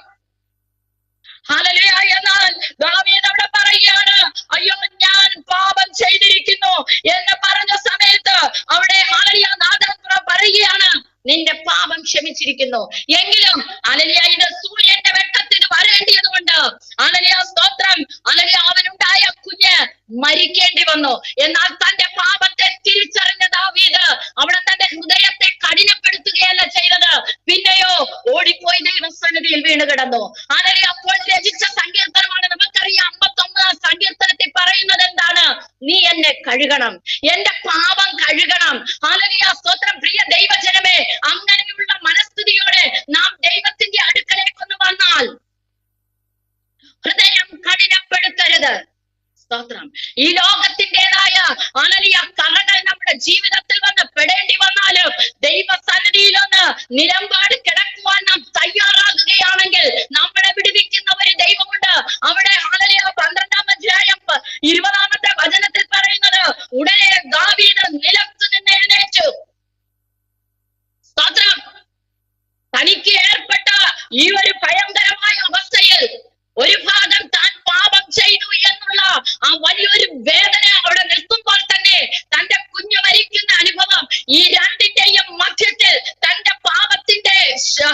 ഹല്ലേലൂയ. എന്നാൽ ദാവീദ് അവിടെ പറയുകയാണ്, അയ്യോ ഞാൻ പാപം ചെയ്തിരിക്കുന്നു എന്ന് പറഞ്ഞ സമയത്ത് അവിടെ ഹല്ലേലൂയ നാഥാൻ പറയുകയാണ്, നിന്റെ പാപം ക്ഷമിച്ചിരിക്കുന്നു. എങ്കിലും ഹല്ലേലൂയ ഇത് സൂര്യന്റെ വെട്ടത്തിന് വരേണ്ടിയത് കൊണ്ട് ഹല്ലേലൂയ സ്തോത്രം ഹല്ലേലൂയ അവനുണ്ടായ കുഞ്ഞ് മരിക്കേണ്ടി വന്നു. എന്നാൽ തന്റെ പാപത്തെ തിരിച്ചറിഞ്ഞ ദാവീദ് അവിടെ തന്റെ ഹൃദയത്തെ കഠിനപ്പെടുത്തുകയല്ല ചെയ്തത്. പിന്നെയോ ഓടിപ്പോയി ദൈവസന്നിധിയിൽ വീണ് കിടന്നു. ഹല്ലേലൂയ. അപ്പോൾ രചിച്ച സങ്കീർത്തനമാണ് നമുക്കറിയാം. 51-ാം സങ്കീർത്തനത്തിൽ പറയുന്നത് എന്താണ്? നീ എന്നെ കഴുകണം, എന്റെ പാപം കഴുകണം. ഹല്ലേലൂയ സ്തോത്രം. പ്രിയ ദൈവജനമേ, അങ്ങനെയുള്ള മനസ്ഥിതിയോടെ നാം ദൈവത്തിന്റെ അടുക്കലേക്കൊന്ന് വന്നാൽ ഹൃദയം കഠിനപ്പെടുത്തരുത്. സ്തോത്രം. ഈ ലോകത്തിൻ്റെതായ ഹല്ലേലൂയ കറകൾ നമ്മുടെ ജീവിതത്തിൽ വന്ന് പെടേണ്ടി വന്നാലും ദൈവസന്നിധിയിലൊന്ന് നിലമ്പാട് കിടക്കുവാൻ നാം തയ്യാറാകുകയാണെങ്കിൽ നമ്മളെ വിടുവിക്കുന്ന ഒരു ദൈവമുണ്ട്. അവിടെ ഹല്ലേലൂയ 12-ാം അധ്യായം 20-ാമത്തെ വചനത്തിൽ പറയുന്നത്, ഉടനെ ദാവീദ് നിലത്തു നിന്ന് എഴുന്നേറ്റു. സ്തോത്രം. തനിക്ക് ഏർപ്പെട്ട ഈ ഒരു ഭയങ്കരമായ അവസ്ഥയിൽ ഒരു ഭാഗം താൻ പാപം ചെയ്തു എന്നുള്ള ആ വലിയൊരു വേദന അവിടെ നിൽക്കുമ്പോൾ തന്നെ തന്റെ കുഞ്ഞ് മരിക്കുന്ന അനുഭവം, ഈ രണ്ടിന്റെയും മധ്യത്തിൽ തന്റെ പാപത്തിന്റെ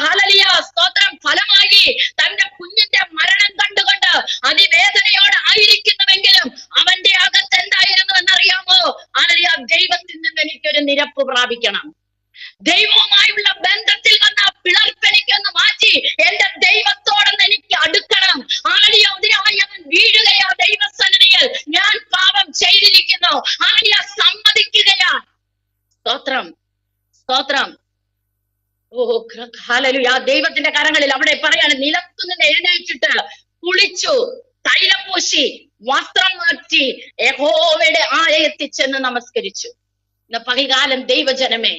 ഹല്ലേലൂയ സ്തോത്രം ഫലമായി തന്റെ കുഞ്ഞിന്റെ മരണം കണ്ടുകൊണ്ട് അതിവേദനയോടെ ആയിരിക്കുന്നുവെങ്കിലും അവന്റെ അകത്ത് എന്തായിരുന്നു എന്നറിയാമോ? ഹല്ലേലൂയ, ദൈവത്തിൽ നിന്ന് എനിക്കൊരു നിരപ്പ് പ്രാപിക്കണം, ദൈവവുമായുള്ള ബന്ധത്തിൽ വന്ന പിളർപ്പെനിക്കൊന്ന് മാറ്റി എന്റെ ദൈവത്തോടൊന്ന് എനിക്ക് അടുക്കണം. ഹല്ലേലൂയ. അതിനായി അവൻ വീഴുകയാ ദൈവസന്നിധിയിൽ. ഞാൻ പാപം ചെയ്തിരിക്കുന്നു. ഹല്ലേലൂയ, സമ്മതിക്കുകയാ. സ്തോത്രം, സ്തോത്രം. ഓ ഹല്ലേലൂയ. ദൈവത്തിന്റെ കരങ്ങളിൽ അവിടെ പറയാണ്, നിലത്തുനിന്ന് എഴുന്നേറ്റിട്ട് കുളിച്ചു, തൈലം പൂശി, വസ്ത്രം മാറ്റി യഹോവയുടെ ആലയത്തിൽ ചെന്ന് നമസ്കരിച്ചു. ഇന്ന് പകൽക്കാലം ദൈവജനമേ,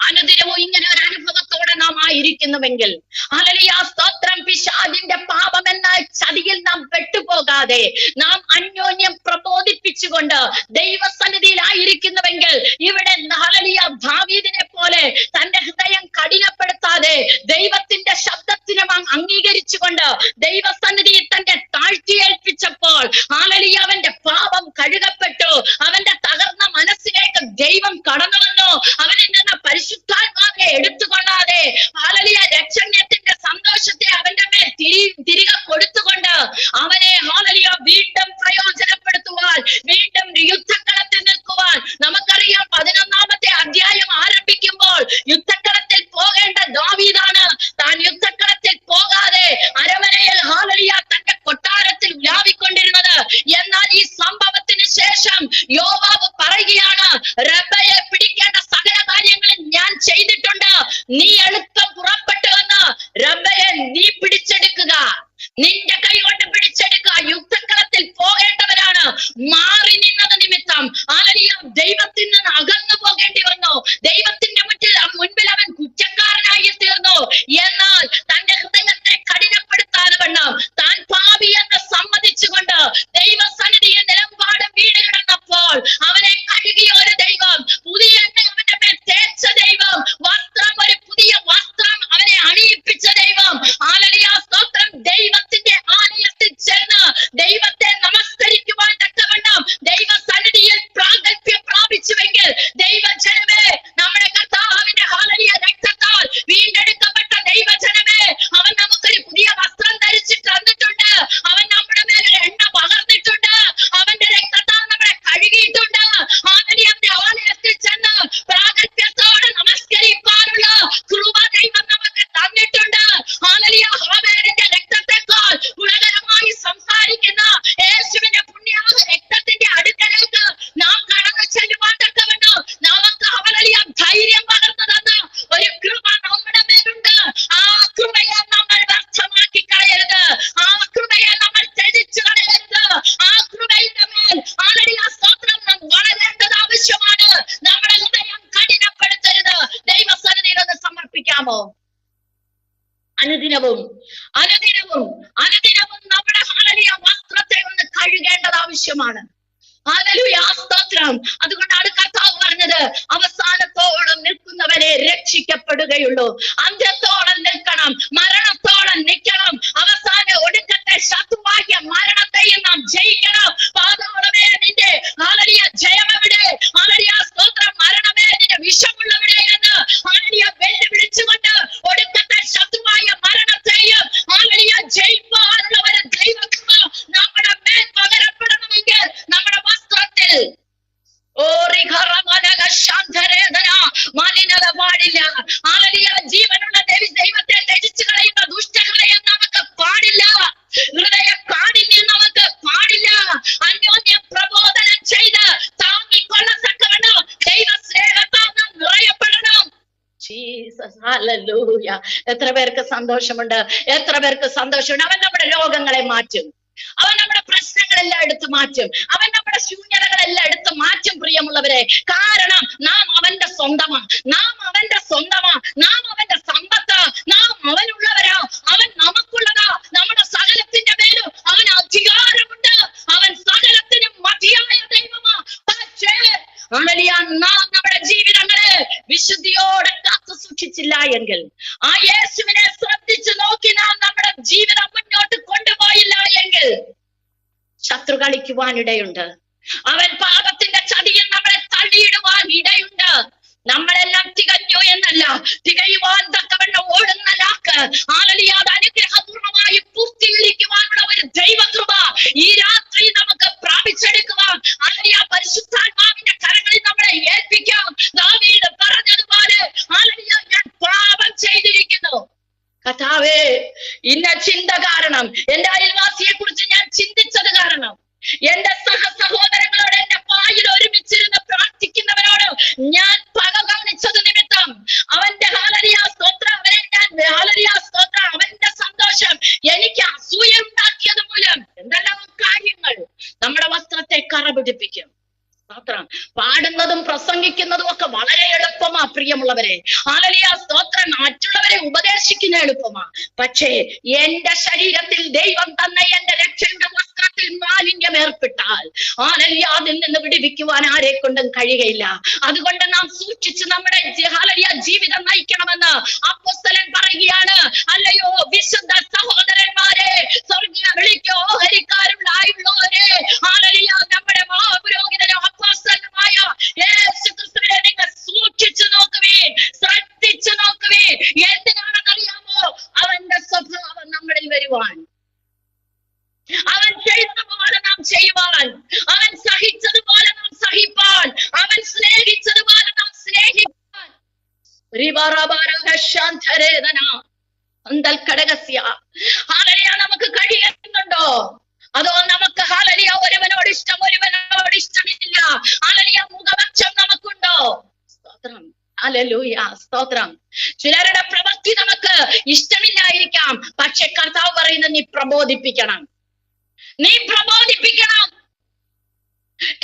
അനുദിനവും ഇങ്ങനെ ഒരു അനുഭവത്തോടെ നാം ആയിരിക്കുന്നുവെങ്കിൽ ഹല്ലേലൂയ സ്തോത്രം, പിശാചിന്റെ പാപം എന്ന ചതിയിൽ നാം പെട്ടുപോകാതെ നാം അന്യോന്യം പ്രബോധിപ്പിച്ചുകൊണ്ട് ദൈവസന്നിധിയിലായിരിക്കുന്നുവെങ്കിൽ ഇവിടെ ഹല്ലേലൂയ ദാവീദിനെ പോലെ തന്റെ ഹൃദയം കഠിനപ്പെടുത്താതെ ദൈവത്തിന്റെ ശബ്ദത്തിനെ അംഗീകരിച്ചുകൊണ്ട് ദൈവസന്നിധിയിൽ തന്റെ താഴ്ത്തിയേൽപ്പിച്ചപ്പോൾ ഹല്ലേലൂയ അവന്റെ പാപം കഴുകപ്പെട്ടു. അവന്റെ തകർന്ന മനസ്സിലേക്ക് ദൈവം കടന്നു വന്നു. അവനിൽ നിന്ന് പരിശുദ്ധാത്മാവിനെ എടുത്തുകൊള്ളാതെ ഹല്ലേലൂയ രക്ഷണ്യത്തിന്റെ സന്തോഷത്തെ അവന്റെ മേൽ തിരികെ കൊടുത്തുകൊണ്ട് അവനെ ഹല്ലേലൂയ വീണ്ടും പ്രയോജനപ്പെടുത്തുവാൻ, വീണ്ടും യുദ്ധക്കളത്തിൽ നിൽക്കുവാൻ. നമുക്കറിയാം 11-ാമത്തെ അധ്യായം ആരംഭിക്കുമ്പോൾ യുദ്ധക്കളത്തിൽ പോകേണ്ട ദാവീദാണ്. താൻ യുദ്ധക്കളത്തിൽ പോകാതെ അരമനയിൽ ഹല്ലേലൂയ തന്റെ കൊട്ടാരത്തിൽ വ്യാപിക്കൊണ്ടിരുന്നത്. എന്നാൽ ഈ സംഭവത്തിന് ശേഷം യോവാബ് പറയുകയാണ്, റബ്ബയെ പിടിക്കേണ്ട സകല കാര്യങ്ങളും ഞാൻ ചെയ്തിട്ടുണ്ട്, നീ എളുപ്പം പുറപ്പെട്ടു വന്ന് റബ്ബയെ നീ പിടിച്ചെടുക്കുക, നിന്റെ കൈ കൊണ്ട് പിടിച്ചെടുക്കുക, യുദ്ധക്കളത്തിൽ അനുദിനവും അനുദിനവും അനുദിനവും നമ്മുടെ ഹല്ലേലൂയ വസ്ത്രത്തെ ഒന്ന് കഴുകേണ്ടത് ആവശ്യമാണ്. ഹല്ലേലൂയ, സ്തോത്രം. അതുകൊണ്ടാണ് കർത്താവ് പറഞ്ഞത്, അവസാനത്തോളം നിൽക്കുന്നവരെ രക്ഷിക്കപ്പെടുകയുള്ളൂ. അന്ത്യത്തോളം നിൽക്കണം, മരണത്തോളം നിൽക്കണം. അവസാന ഒടുക്കത്തെ ശത്രുവായ മരണത്തെയും നാം ജയിക്കണം. പാതാളമേ നിന്റെ ഹല്ലേലൂയ ജയം എവിടെ? ഹല്ലേലൂയ, സ്തോത്രം. മരണമേ നിന്റെ വിഷമുള്ളവിടെ എന്ന് ഹല്ലേലൂയ വെല്ലുവിളിച്ചുകൊണ്ട് ഒടുക്കത്തെ ശത്രുവായ മരണത്തെയും ഹല്ലേലൂയ ജയിപ്പാനുള്ള ഒരു ദൈവകൃപ നമ്മുടെ മേൽ പകരപ്പെടണമെങ്കിൽ നമ്മുടെ വസ്ത്രത്തിൽ മാലിന്യത പാടില്ല. ഹല്ലേലൂയ, ജീവനുള്ള ദൈവത്തെ ത്യജിച്ചു കളയുന്ന ദുഷ്ടങ്ങളെയും നമുക്ക് പാടില്ല. ഹൃദയ കാഠിന്യം നമുക്ക് പാടില്ല. അന്യോന്യം പ്രബോധനം ചെയ്ത് താങ്ങിക്കൊള്ളത്തക്കവണ്ണം ദൈവ സ്നേഹത്താൽ നാം നിറയപ്പെടണം. Jesus, hallelujah. എത്ര പേർക്ക് സന്തോഷമുണ്ട്? എത്ര പേർക്ക് സന്തോഷമുണ്ട്? അവൻ നമ്മുടെ രോഗങ്ങളെ മാറ്റും. അവൻ നമ്മുടെ പ്രശ്നങ്ങളെല്ലാം എടുത്തു മാറ്റും. അവൻ നമ്മുടെ ശൂന്യതകളെല്ലാം എടുത്തു മാറ്റും, പ്രിയമുള്ളവരെ. കാരണം നാം അവന്റെ സ്വന്തമാ, നാം അവന്റെ സ്വന്തമാ, നാം അവന്റെ സമ്പത്ത്, നാം അവനുള്ളവരാ, അവൻ നമുക്കുള്ളതാ. നമ്മുടെ സകലത്തിന്റെ മേലും അവന് അധികാരമുണ്ട്. അവൻ സകലത്തിനും മതിയായ ദൈവമാ. പക്ഷേ നാം നമ്മുടെ ജീവിതങ്ങളെ വിശുദ്ധിയോടെ കാത്തു സൂക്ഷിച്ചില്ല എങ്കിൽ, ആ യേശുവിനെ ശ്രദ്ധിച്ചു നോക്കി നാം നമ്മുടെ ജീവിതം മുന്നോട്ട് കൊണ്ടുപോയില്ല എങ്കിൽ ശത്രു കളിക്കുവാനിടയുണ്ട്. അവൻ പാപത്തിന്റെ ചതിയിൽ നമ്മളെ തള്ളിയിടുവാൻ ഇടയുണ്ട്. നമ്മളെല്ലാം തികഞ്ഞു എന്നല്ല, തികയുവാൻ തക്കവണ്ണം ഓടുന്ന ലാക്ക് ഹല്ലേലൂയ, അത് അനുഗ്രഹപൂർണമായി പൂർത്തീകരിക്കുവാനുള്ള ഒരു ദൈവകൃപ ഈ രാത്രി നമുക്ക് പ്രാപിച്ചെടുക്കുവാൻ ഹല്ലേലൂയ പരിശുദ്ധാത്മാവിന്റെ കരങ്ങളിൽ നമ്മളെ ഏൽപ്പിക്കാം. ദാവീദ് പറഞ്ഞതുപോലെ ഹല്ലേലൂയ, ഞാൻ പാപം ചെയ്തിരിക്കുന്നു കർത്താവേ, ഇന്ന ചിന്ത കാരണം, എന്റെ അയൽവാസിയെ കുറിച്ച് ഞാൻ ചിന്തിച്ചത് കാരണം, എന്റെ സഹോദരങ്ങളോട് എന്റെ പായിൽ ഒരുമിച്ചിരുന്ന് പ്രാർത്ഥിക്കുന്നവരോട് ഞാൻ പക കാണിച്ചത് നിമിത്തം അവന്റെ ഹല്ലേലൂയ സ്തോത്രം, അവനെ ഞാൻ ഹല്ലേലൂയ സ്തോത്രം, അവന്റെ സന്തോഷം എനിക്ക് അസൂയ ഉണ്ടാക്കിയത് മൂലം എന്തെല്ലാം കാര്യങ്ങൾ നമ്മുടെ വസ്ത്രത്തെ കറ പിടിപ്പിക്കും. സ്തോത്രം. പാടുന്നതും പ്രസംഗിക്കുന്നതും ഒക്കെ വളരെ എളുപ്പമാ, പ്രിയമുള്ളവരെ. ഹല്ലേലൂയ സ്തോത്രം. മറ്റുള്ളവരെ ഉപദേശിക്കുന്ന എളുപ്പമാ. പക്ഷേ എന്റെ ശരീരത്തിൽ ദൈവം തന്ന എന്റെ രക്ഷയുടെ വസ്ത്രത്തിൽ മാലിന്യം ഏർപ്പെട്ടാൽ ഹല്ലേലൂയ അതിൽ നിന്ന് വിടുവിക്കുവാൻ ആരെ കൊണ്ടും കഴിയുകയില്ല. അതുകൊണ്ട് നാം സൂക്ഷിച്ച് നമ്മുടെ ഹല്ലേലൂയ ജീവിതം നയിക്കണമെന്ന് അപ്പോസ്തലൻ പറയുകയാണ്. അല്ലയോ വിശുദ്ധ സഹോദരന്മാരെ, സ്വർഗീയ വിളിക്കോ ഹരിക്കാരുള്ളവരെ, ഹല്ലേലൂയ നമ്മുടെ മഹാപുരോഹിതനും അപ്പോസ്തലനുമായ യേശുക്രിസ്തുവിനെ നിങ്ങൾ സൂക്ഷിച്ചു നോക്കുവീൻ, ശ്രദ്ധിച്ചു നോക്കുവീൻ. എന്തിനാണെന്നറിയാമോ? അവന്റെ സ്വഭാവം നമ്മളിൽ വരുവാൻ, അവൻ ചെയ്തതുപോലെ നാം ചെയ്യുവാൻ, അവൻ സഹിച്ചതുപോലെ നാം സഹിപ്പാൻ, അവൻ സ്നേഹിച്ചതുപോലെ നാം സ്നേഹിപ്പാൻ. നമുക്ക് കഴിയുന്നുണ്ടോ? അതോ നമുക്ക് ഹല്ലേലൂയ ഒരുവനോട് ഇഷ്ടം ഒരുവനോട് ഇഷ്ടമില്ല, ഹല്ലേലൂയ മുഖപക്ഷം നമുക്കുണ്ടോ? സ്തോത്രം. ഹല്ലേലൂയ സ്തോത്രം. ചിലരുടെ പ്രവൃത്തി നമുക്ക് ഇഷ്ടമില്ലായിരിക്കാം. പക്ഷെ കർത്താവ് പറയുന്നത് നീ പ്രബോധിപ്പിക്കണം, നീ പ്രബോധിപ്പിക്കണം.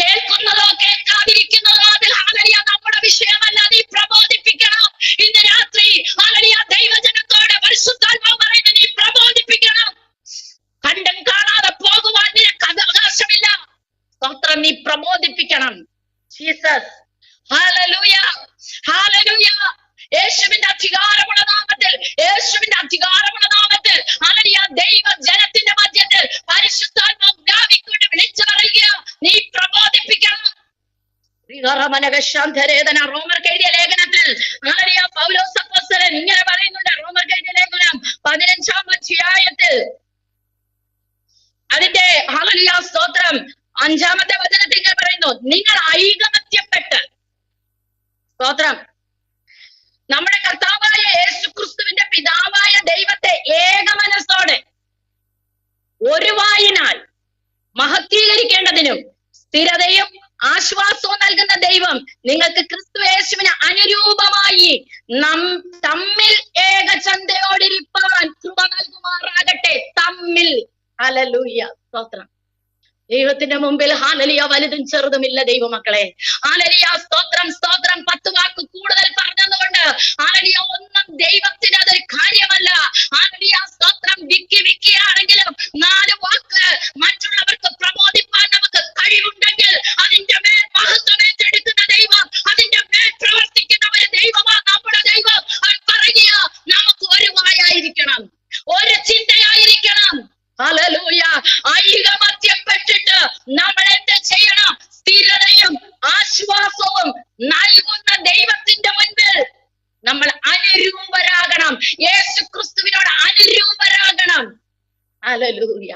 കേൾക്കുന്നതോ കേൾക്കാതിരിക്കുന്നതോ അത് ഹല്ലേലൂയ നമ്മുടെ വിഷയമല്ല. നീ പ്രബോധിപ്പിക്കണം. ഇന്ന് രാത്രി ഹല്ലേലൂയ ദൈവജനത്തോട് പരിശുദ്ധാത്മാവ് പറയുന്നത് നീ പ്രബോധിപ്പിക്കണം. കണ്ടും കാണാതെ പോകുവാൻ നിനക്ക് അവകാശമില്ല. സ്തോത്രം. നീ പ്രബോധിപ്പിക്കണം. ജീസസ്. Hallelujah hallelujah. യേശുവിന്റെ അധികാരമുള്ള നാമത്തിൽ, യേശുവിന്റെ അധികാരമുള്ള നാമത്തിൽ ഹല്ലേലൂയ ദൈവ ജനത്തിന്റെ മധ്യത്തിൽ പരിശുദ്ധാത്മാവ് വ്യാപിക്കൊണ്ട് വിളിച്ചു പറയുക, നീ പ്രബോധിപ്പിക്കണം. റോമർക്ക് എഴുതിയ ലേഖനത്തിൽ ഹല്ലേലൂയ പൗലോസ് അപ്പോസ്തലൻ ഇങ്ങനെ പറയുന്നുണ്ട്. റോമർക്ക് എഴുതിയ ലേഖനം 15-ാം അധ്യായത്തിൽ അതിന്റെ ഹല്ലേലൂയ സ്തോത്രം 5-ാമത്തെ വചനത്തിൽ ഇങ്ങനെ പറയുന്നു, നിങ്ങൾ ഐകമത്യപ്പെട്ട്, സ്തോത്രം, നമ്മുടെ കർത്താവായ യേശുക്രിസ്തുവിന്റെ പിതാവായ ദൈവത്തെ ഏകമനസ്സോടെ ഒരു വായിനാൽ മഹത്വീകരിക്കേണ്ടതിനും സ്ഥിരതയും ആശ്വാസവും നൽകുന്ന ദൈവം നിങ്ങൾക്ക് ക്രിസ്തു യേശുവിന് അനുരൂപമായി തമ്മിൽ ഏകചന്തയോടിരിപ്പാൻ കൃപ നൽകുമാറാകട്ടെ. തമ്മിൽ. ഹല്ലേലൂയ സ്തോത്രം. ദൈവത്തിന്റെ മുമ്പിൽ ഹാലലിയ വലുതും ചെറുതുമില്ല ദൈവമക്കളെ. ഹാലലിയ സ്തോത്രം സ്തോത്രം. 10 വാക്ക് കൂടുതൽ പറഞ്ഞതുകൊണ്ട് ഹാലലിയ ഒന്നും ദൈവത്തിന് അതൊരു കാര്യമല്ല. ഹാലലിയ സ്തോത്രം. വിക്കിയാണെങ്കിലും 4 വാക്ക് മറ്റുള്ളവർക്ക് പ്രബോധിപ്പാൻ നമുക്ക് കഴിവുണ്ടെങ്കിൽ അതിന്റെ മേൽ മഹത്വം ഏറ്റെടുക്കുന്ന ദൈവം, അതിന്റെ മേൽ പ്രവർത്തിക്കുന്ന ഒരു ദൈവമാണ് നമ്മുടെ ദൈവം. പറയുക, നമുക്ക് ഒരു വായായിരിക്കണം, ഒരു ചിന്തയായിരിക്കണം. ഹല്ലേലൂയ. ഐകമത്യപ്പെട്ടിട്ട് നമ്മൾ എന്ത് ചെയ്യണം? സ്ഥിരതയും ആശ്വാസവും നൽകുന്ന ദൈവത്തിന്റെ മുൻപിൽ നമ്മൾ അനുരൂപരാകണം. യേശു ക്രിസ്തുവിനോട് അനുരൂപരാകണം. ഹല്ലേലൂയ.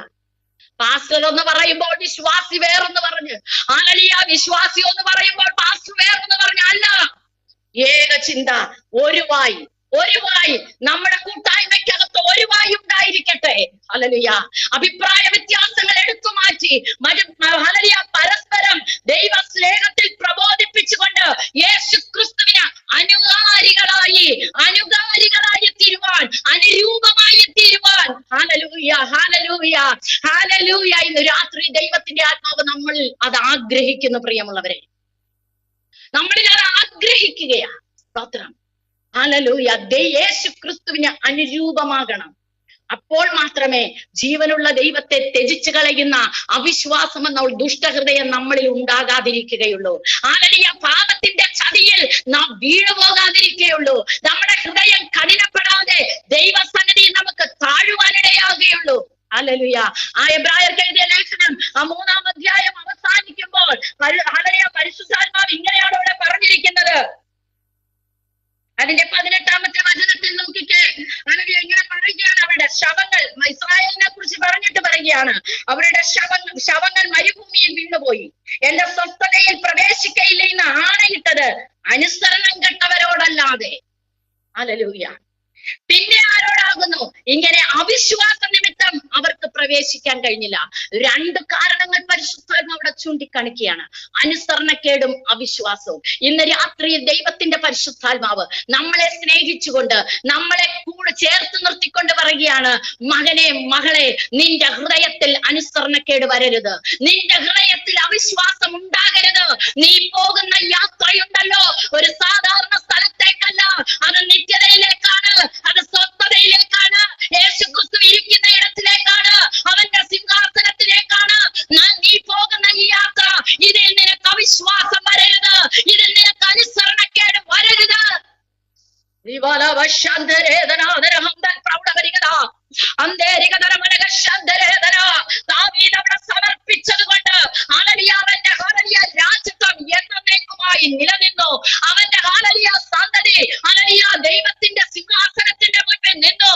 പാസ്റ്റർ എന്ന് പറയുമ്പോൾ വിശ്വാസി വേറെന്ന് പറഞ്ഞ്, ഹല്ലേലൂയ, വിശ്വാസി എന്ന് പറയുമ്പോൾ പാസ്റ്റർ വേറെന്ന് പറഞ്ഞ് അല്ല. ഏക ചിന്ത, ഒരു വായി നമ്മുടെ കൂട്ടായ്മയ്ക്കകത്ത് ഒരു വായി ഉണ്ടായിരിക്കട്ടെ. ഹല്ലേലൂയ. അഭിപ്രായ വ്യത്യാസങ്ങൾ എടുത്തു മാറ്റി ഹല്ലേലൂയ പരസ്പരം ദൈവ സ്നേഹത്തിൽ പ്രബോധിപ്പിച്ചുകൊണ്ട് യേശു ക്രിസ്തുവിന് അനുകാരികളായി തീരുവാൻ, അനുരൂപമായി തീരുവാൻ. Hallelujah hallelujah hallelujah. ഇന്ന് രാത്രി ദൈവത്തിന്റെ ആത്മാവ് നമ്മൾ അത് ആഗ്രഹിക്കുന്നു. പ്രിയമുള്ളവരെ, നമ്മളിൽ അത് ആഗ്രഹിക്കുകയാണ്. സ്തോത്രം. ഹല്ലേലൂയ. യേശു ക്രിസ്തുവിന് അനുരൂപമാകണം. അപ്പോൾ മാത്രമേ ജീവനുള്ള ദൈവത്തെ ത്യജിച്ചു കളയുന്ന അവിശ്വാസം എന്ന ദുഷ്ടഹൃദയം നമ്മളിൽ ഉണ്ടാകാതിരിക്കുകയുള്ളൂ. ഹല്ലേലൂയ. പാപത്തിന്റെ ചതിയിൽ നാം വീണുപോകാതിരിക്കുകയുള്ളൂ. നമ്മുടെ ഹൃദയം കഠിനപ്പെടാതെ ദൈവസന്നിധിയിൽ നമുക്ക് താഴുവാനിടയാകുകയുള്ളൂ. ഹല്ലേലൂയ. ആ എബ്രായർക്ക് എഴുതിയ ലേഖനം 3-ാം അധ്യായം അവസാനിക്കുമ്പോൾ ഹല്ലേലൂയ പരിശുദ്ധാത്മാവ് ഇങ്ങനെയാണ് അവിടെ പറഞ്ഞിരിക്കുന്നത്. അതിന്റെ 18-ാമത്തെ വചനത്തിൽ നോക്കിക്കേ. ഹല്ലേലൂയ. ഇങ്ങനെ പറയുകയാണ്, അവരുടെ ശവങ്ങൾ, ഇസ്രായേലിനെ കുറിച്ച് പറഞ്ഞിട്ട് പറയുകയാണ്, അവരുടെ ശവങ്ങൾ മരുഭൂമിയിൽ വീണുപോയി. എന്റെ സ്വസ്ഥതയിൽ പ്രവേശിക്കയില്ല എന്ന് ആണയിട്ടത് അനുസരണം കെട്ടവരോടല്ലാതെ. ഹല്ലേലൂയ. പിന്നെ ആരോടാകുന്നു? ഇങ്ങനെ അവിശ്വാസ നിമിത്തം അവർക്ക് പ്രവേശിക്കാൻ കഴിഞ്ഞില്ല. 2 കാരണങ്ങൾ പരിശുദ്ധാത്മാവ് അവിടെ ചൂണ്ടിക്കാണിക്കുകയാണ്: അനുസരണക്കേടും അവിശ്വാസവും. ഇന്ന് രാത്രിയിൽ ദൈവത്തിന്റെ പരിശുദ്ധാത്മാവ് നമ്മളെ സ്നേഹിച്ചുകൊണ്ട്, നമ്മളെ കൂടെ ചേർത്ത് നിർത്തിക്കൊണ്ട് പറയുകയാണ്, മകനെ മകളെ, നിന്റെ ഹൃദയത്തിൽ അനുസരണക്കേട് വരരുത്, നിന്റെ ഹൃദയത്തിൽ അവിശ്വാസം ഉണ്ടാകരുത്. നീ പോകുന്ന യാത്രയുണ്ടല്ലോ, ഒരു സാധാരണ സ്ഥലത്തേക്കല്ല, അത് നിത്യതയിലേക്കാണ്, അത് സ്വസ്ഥതയിലേക്കാണ്, യേശു ക്രിസ്തു ഇരിക്കുന്ന ഇടത്തിലേക്കാണ്, അവന്റെ സിംഹാസനത്തിലേക്കാണ്. നീ പോകുന്ന ഈ യാത്ര, ഇതിൽ നിനക്ക് അവിശ്വാസം വരരുത്, ഇതിൽ നിനക്ക് അനുസരണക്കേട് വരരുത്. സമർപ്പിച്ചതുകൊണ്ട് അവന്റെ രാജ്യത്വം എന്നേക്കുമായി നിലനിന്നു. അവന്റെ സന്തതി ദൈവത്തിന്റെ സിംഹാസനത്തിന്റെ മുന്നിൽ നിന്നു.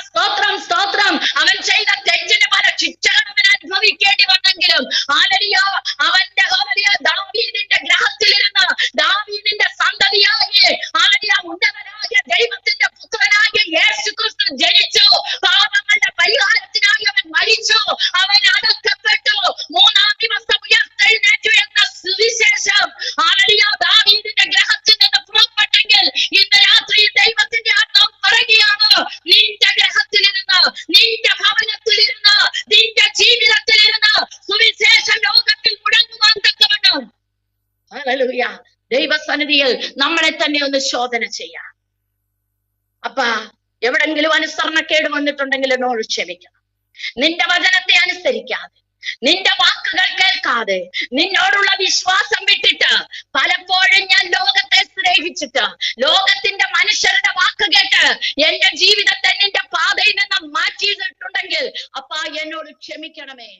സ്തോത്രം സ്തോത്രം. അവൻ ചെയ്ത തെറ്റിന് പല ശിക്ഷകൾ അവൻ അനുഭവിക്കേണ്ടി വന്നെങ്കിലും അവന്റെ ദാവീദിന്റെ ഗ്രഹത്തിലിരുന്ന് ദാവീദിന്റെ സന്തതിയായി ഉന്നതനായ ദൈവത്തിന്റെ പുത്രനായ യേശു ക്രിസ്തു ജനിച്ചു. പാപങ്ങളുടെ പരിഹാരത്തിനായി അവൻ മരിച്ചു, അവൻ അടക്കപ്പെട്ടു, 3-ാം ദിവസം ഉയർത്തെഴുന്നേറ്റു എന്ന സുവിശേഷം ദാവീദിന്റെ ഗ്രഹത്തിൽ നിന്ന് പുറപ്പെട്ടെങ്കിൽ ഇന്ന് രാത്രി ദൈവത്തിന്റെ ആത്മാവ് പറയുകയാണ്, നിന്റെ ഗ്രഹത്തിലിരുന്ന്, നിന്റെ ഭവനത്തിലിരുന്ന്, നിന്റെ ജീവിതത്തിലിരുന്ന് സുവിശേഷം ലോകത്തിൽ മുടങ്ങുവാൻ തക്കവണ്ണം. ഹല്ലേലൂയ. ദൈവസന്നിധിയിൽ നമ്മളെ തന്നെ ഒന്ന് ശോധന ചെയ്യാം. അപ്പാ, എവിടെങ്കിലും അനുസരണക്കേട് വന്നിട്ടുണ്ടെങ്കിൽ എന്നോട് ക്ഷമിക്കണം. നിന്റെ വചനത്തെ അനുസരിക്കാതെ, നിന്റെ വാക്കുകൾ കേൾക്കാതെ, നിന്നോടുള്ള വിശ്വാസം വിട്ടിട്ട്, പലപ്പോഴും ഞാൻ ലോകത്തെ സ്നേഹിച്ചിട്ട്, ലോകത്തിന്റെ മനുഷ്യരുടെ വാക്ക് കേട്ട് എന്റെ ജീവിതത്തെ നിന്റെ പാതയിൽ നിന്ന് മാറ്റിയിട്ടുണ്ടെങ്കിൽ അപ്പാ എന്നോട് ക്ഷമിക്കണമേ.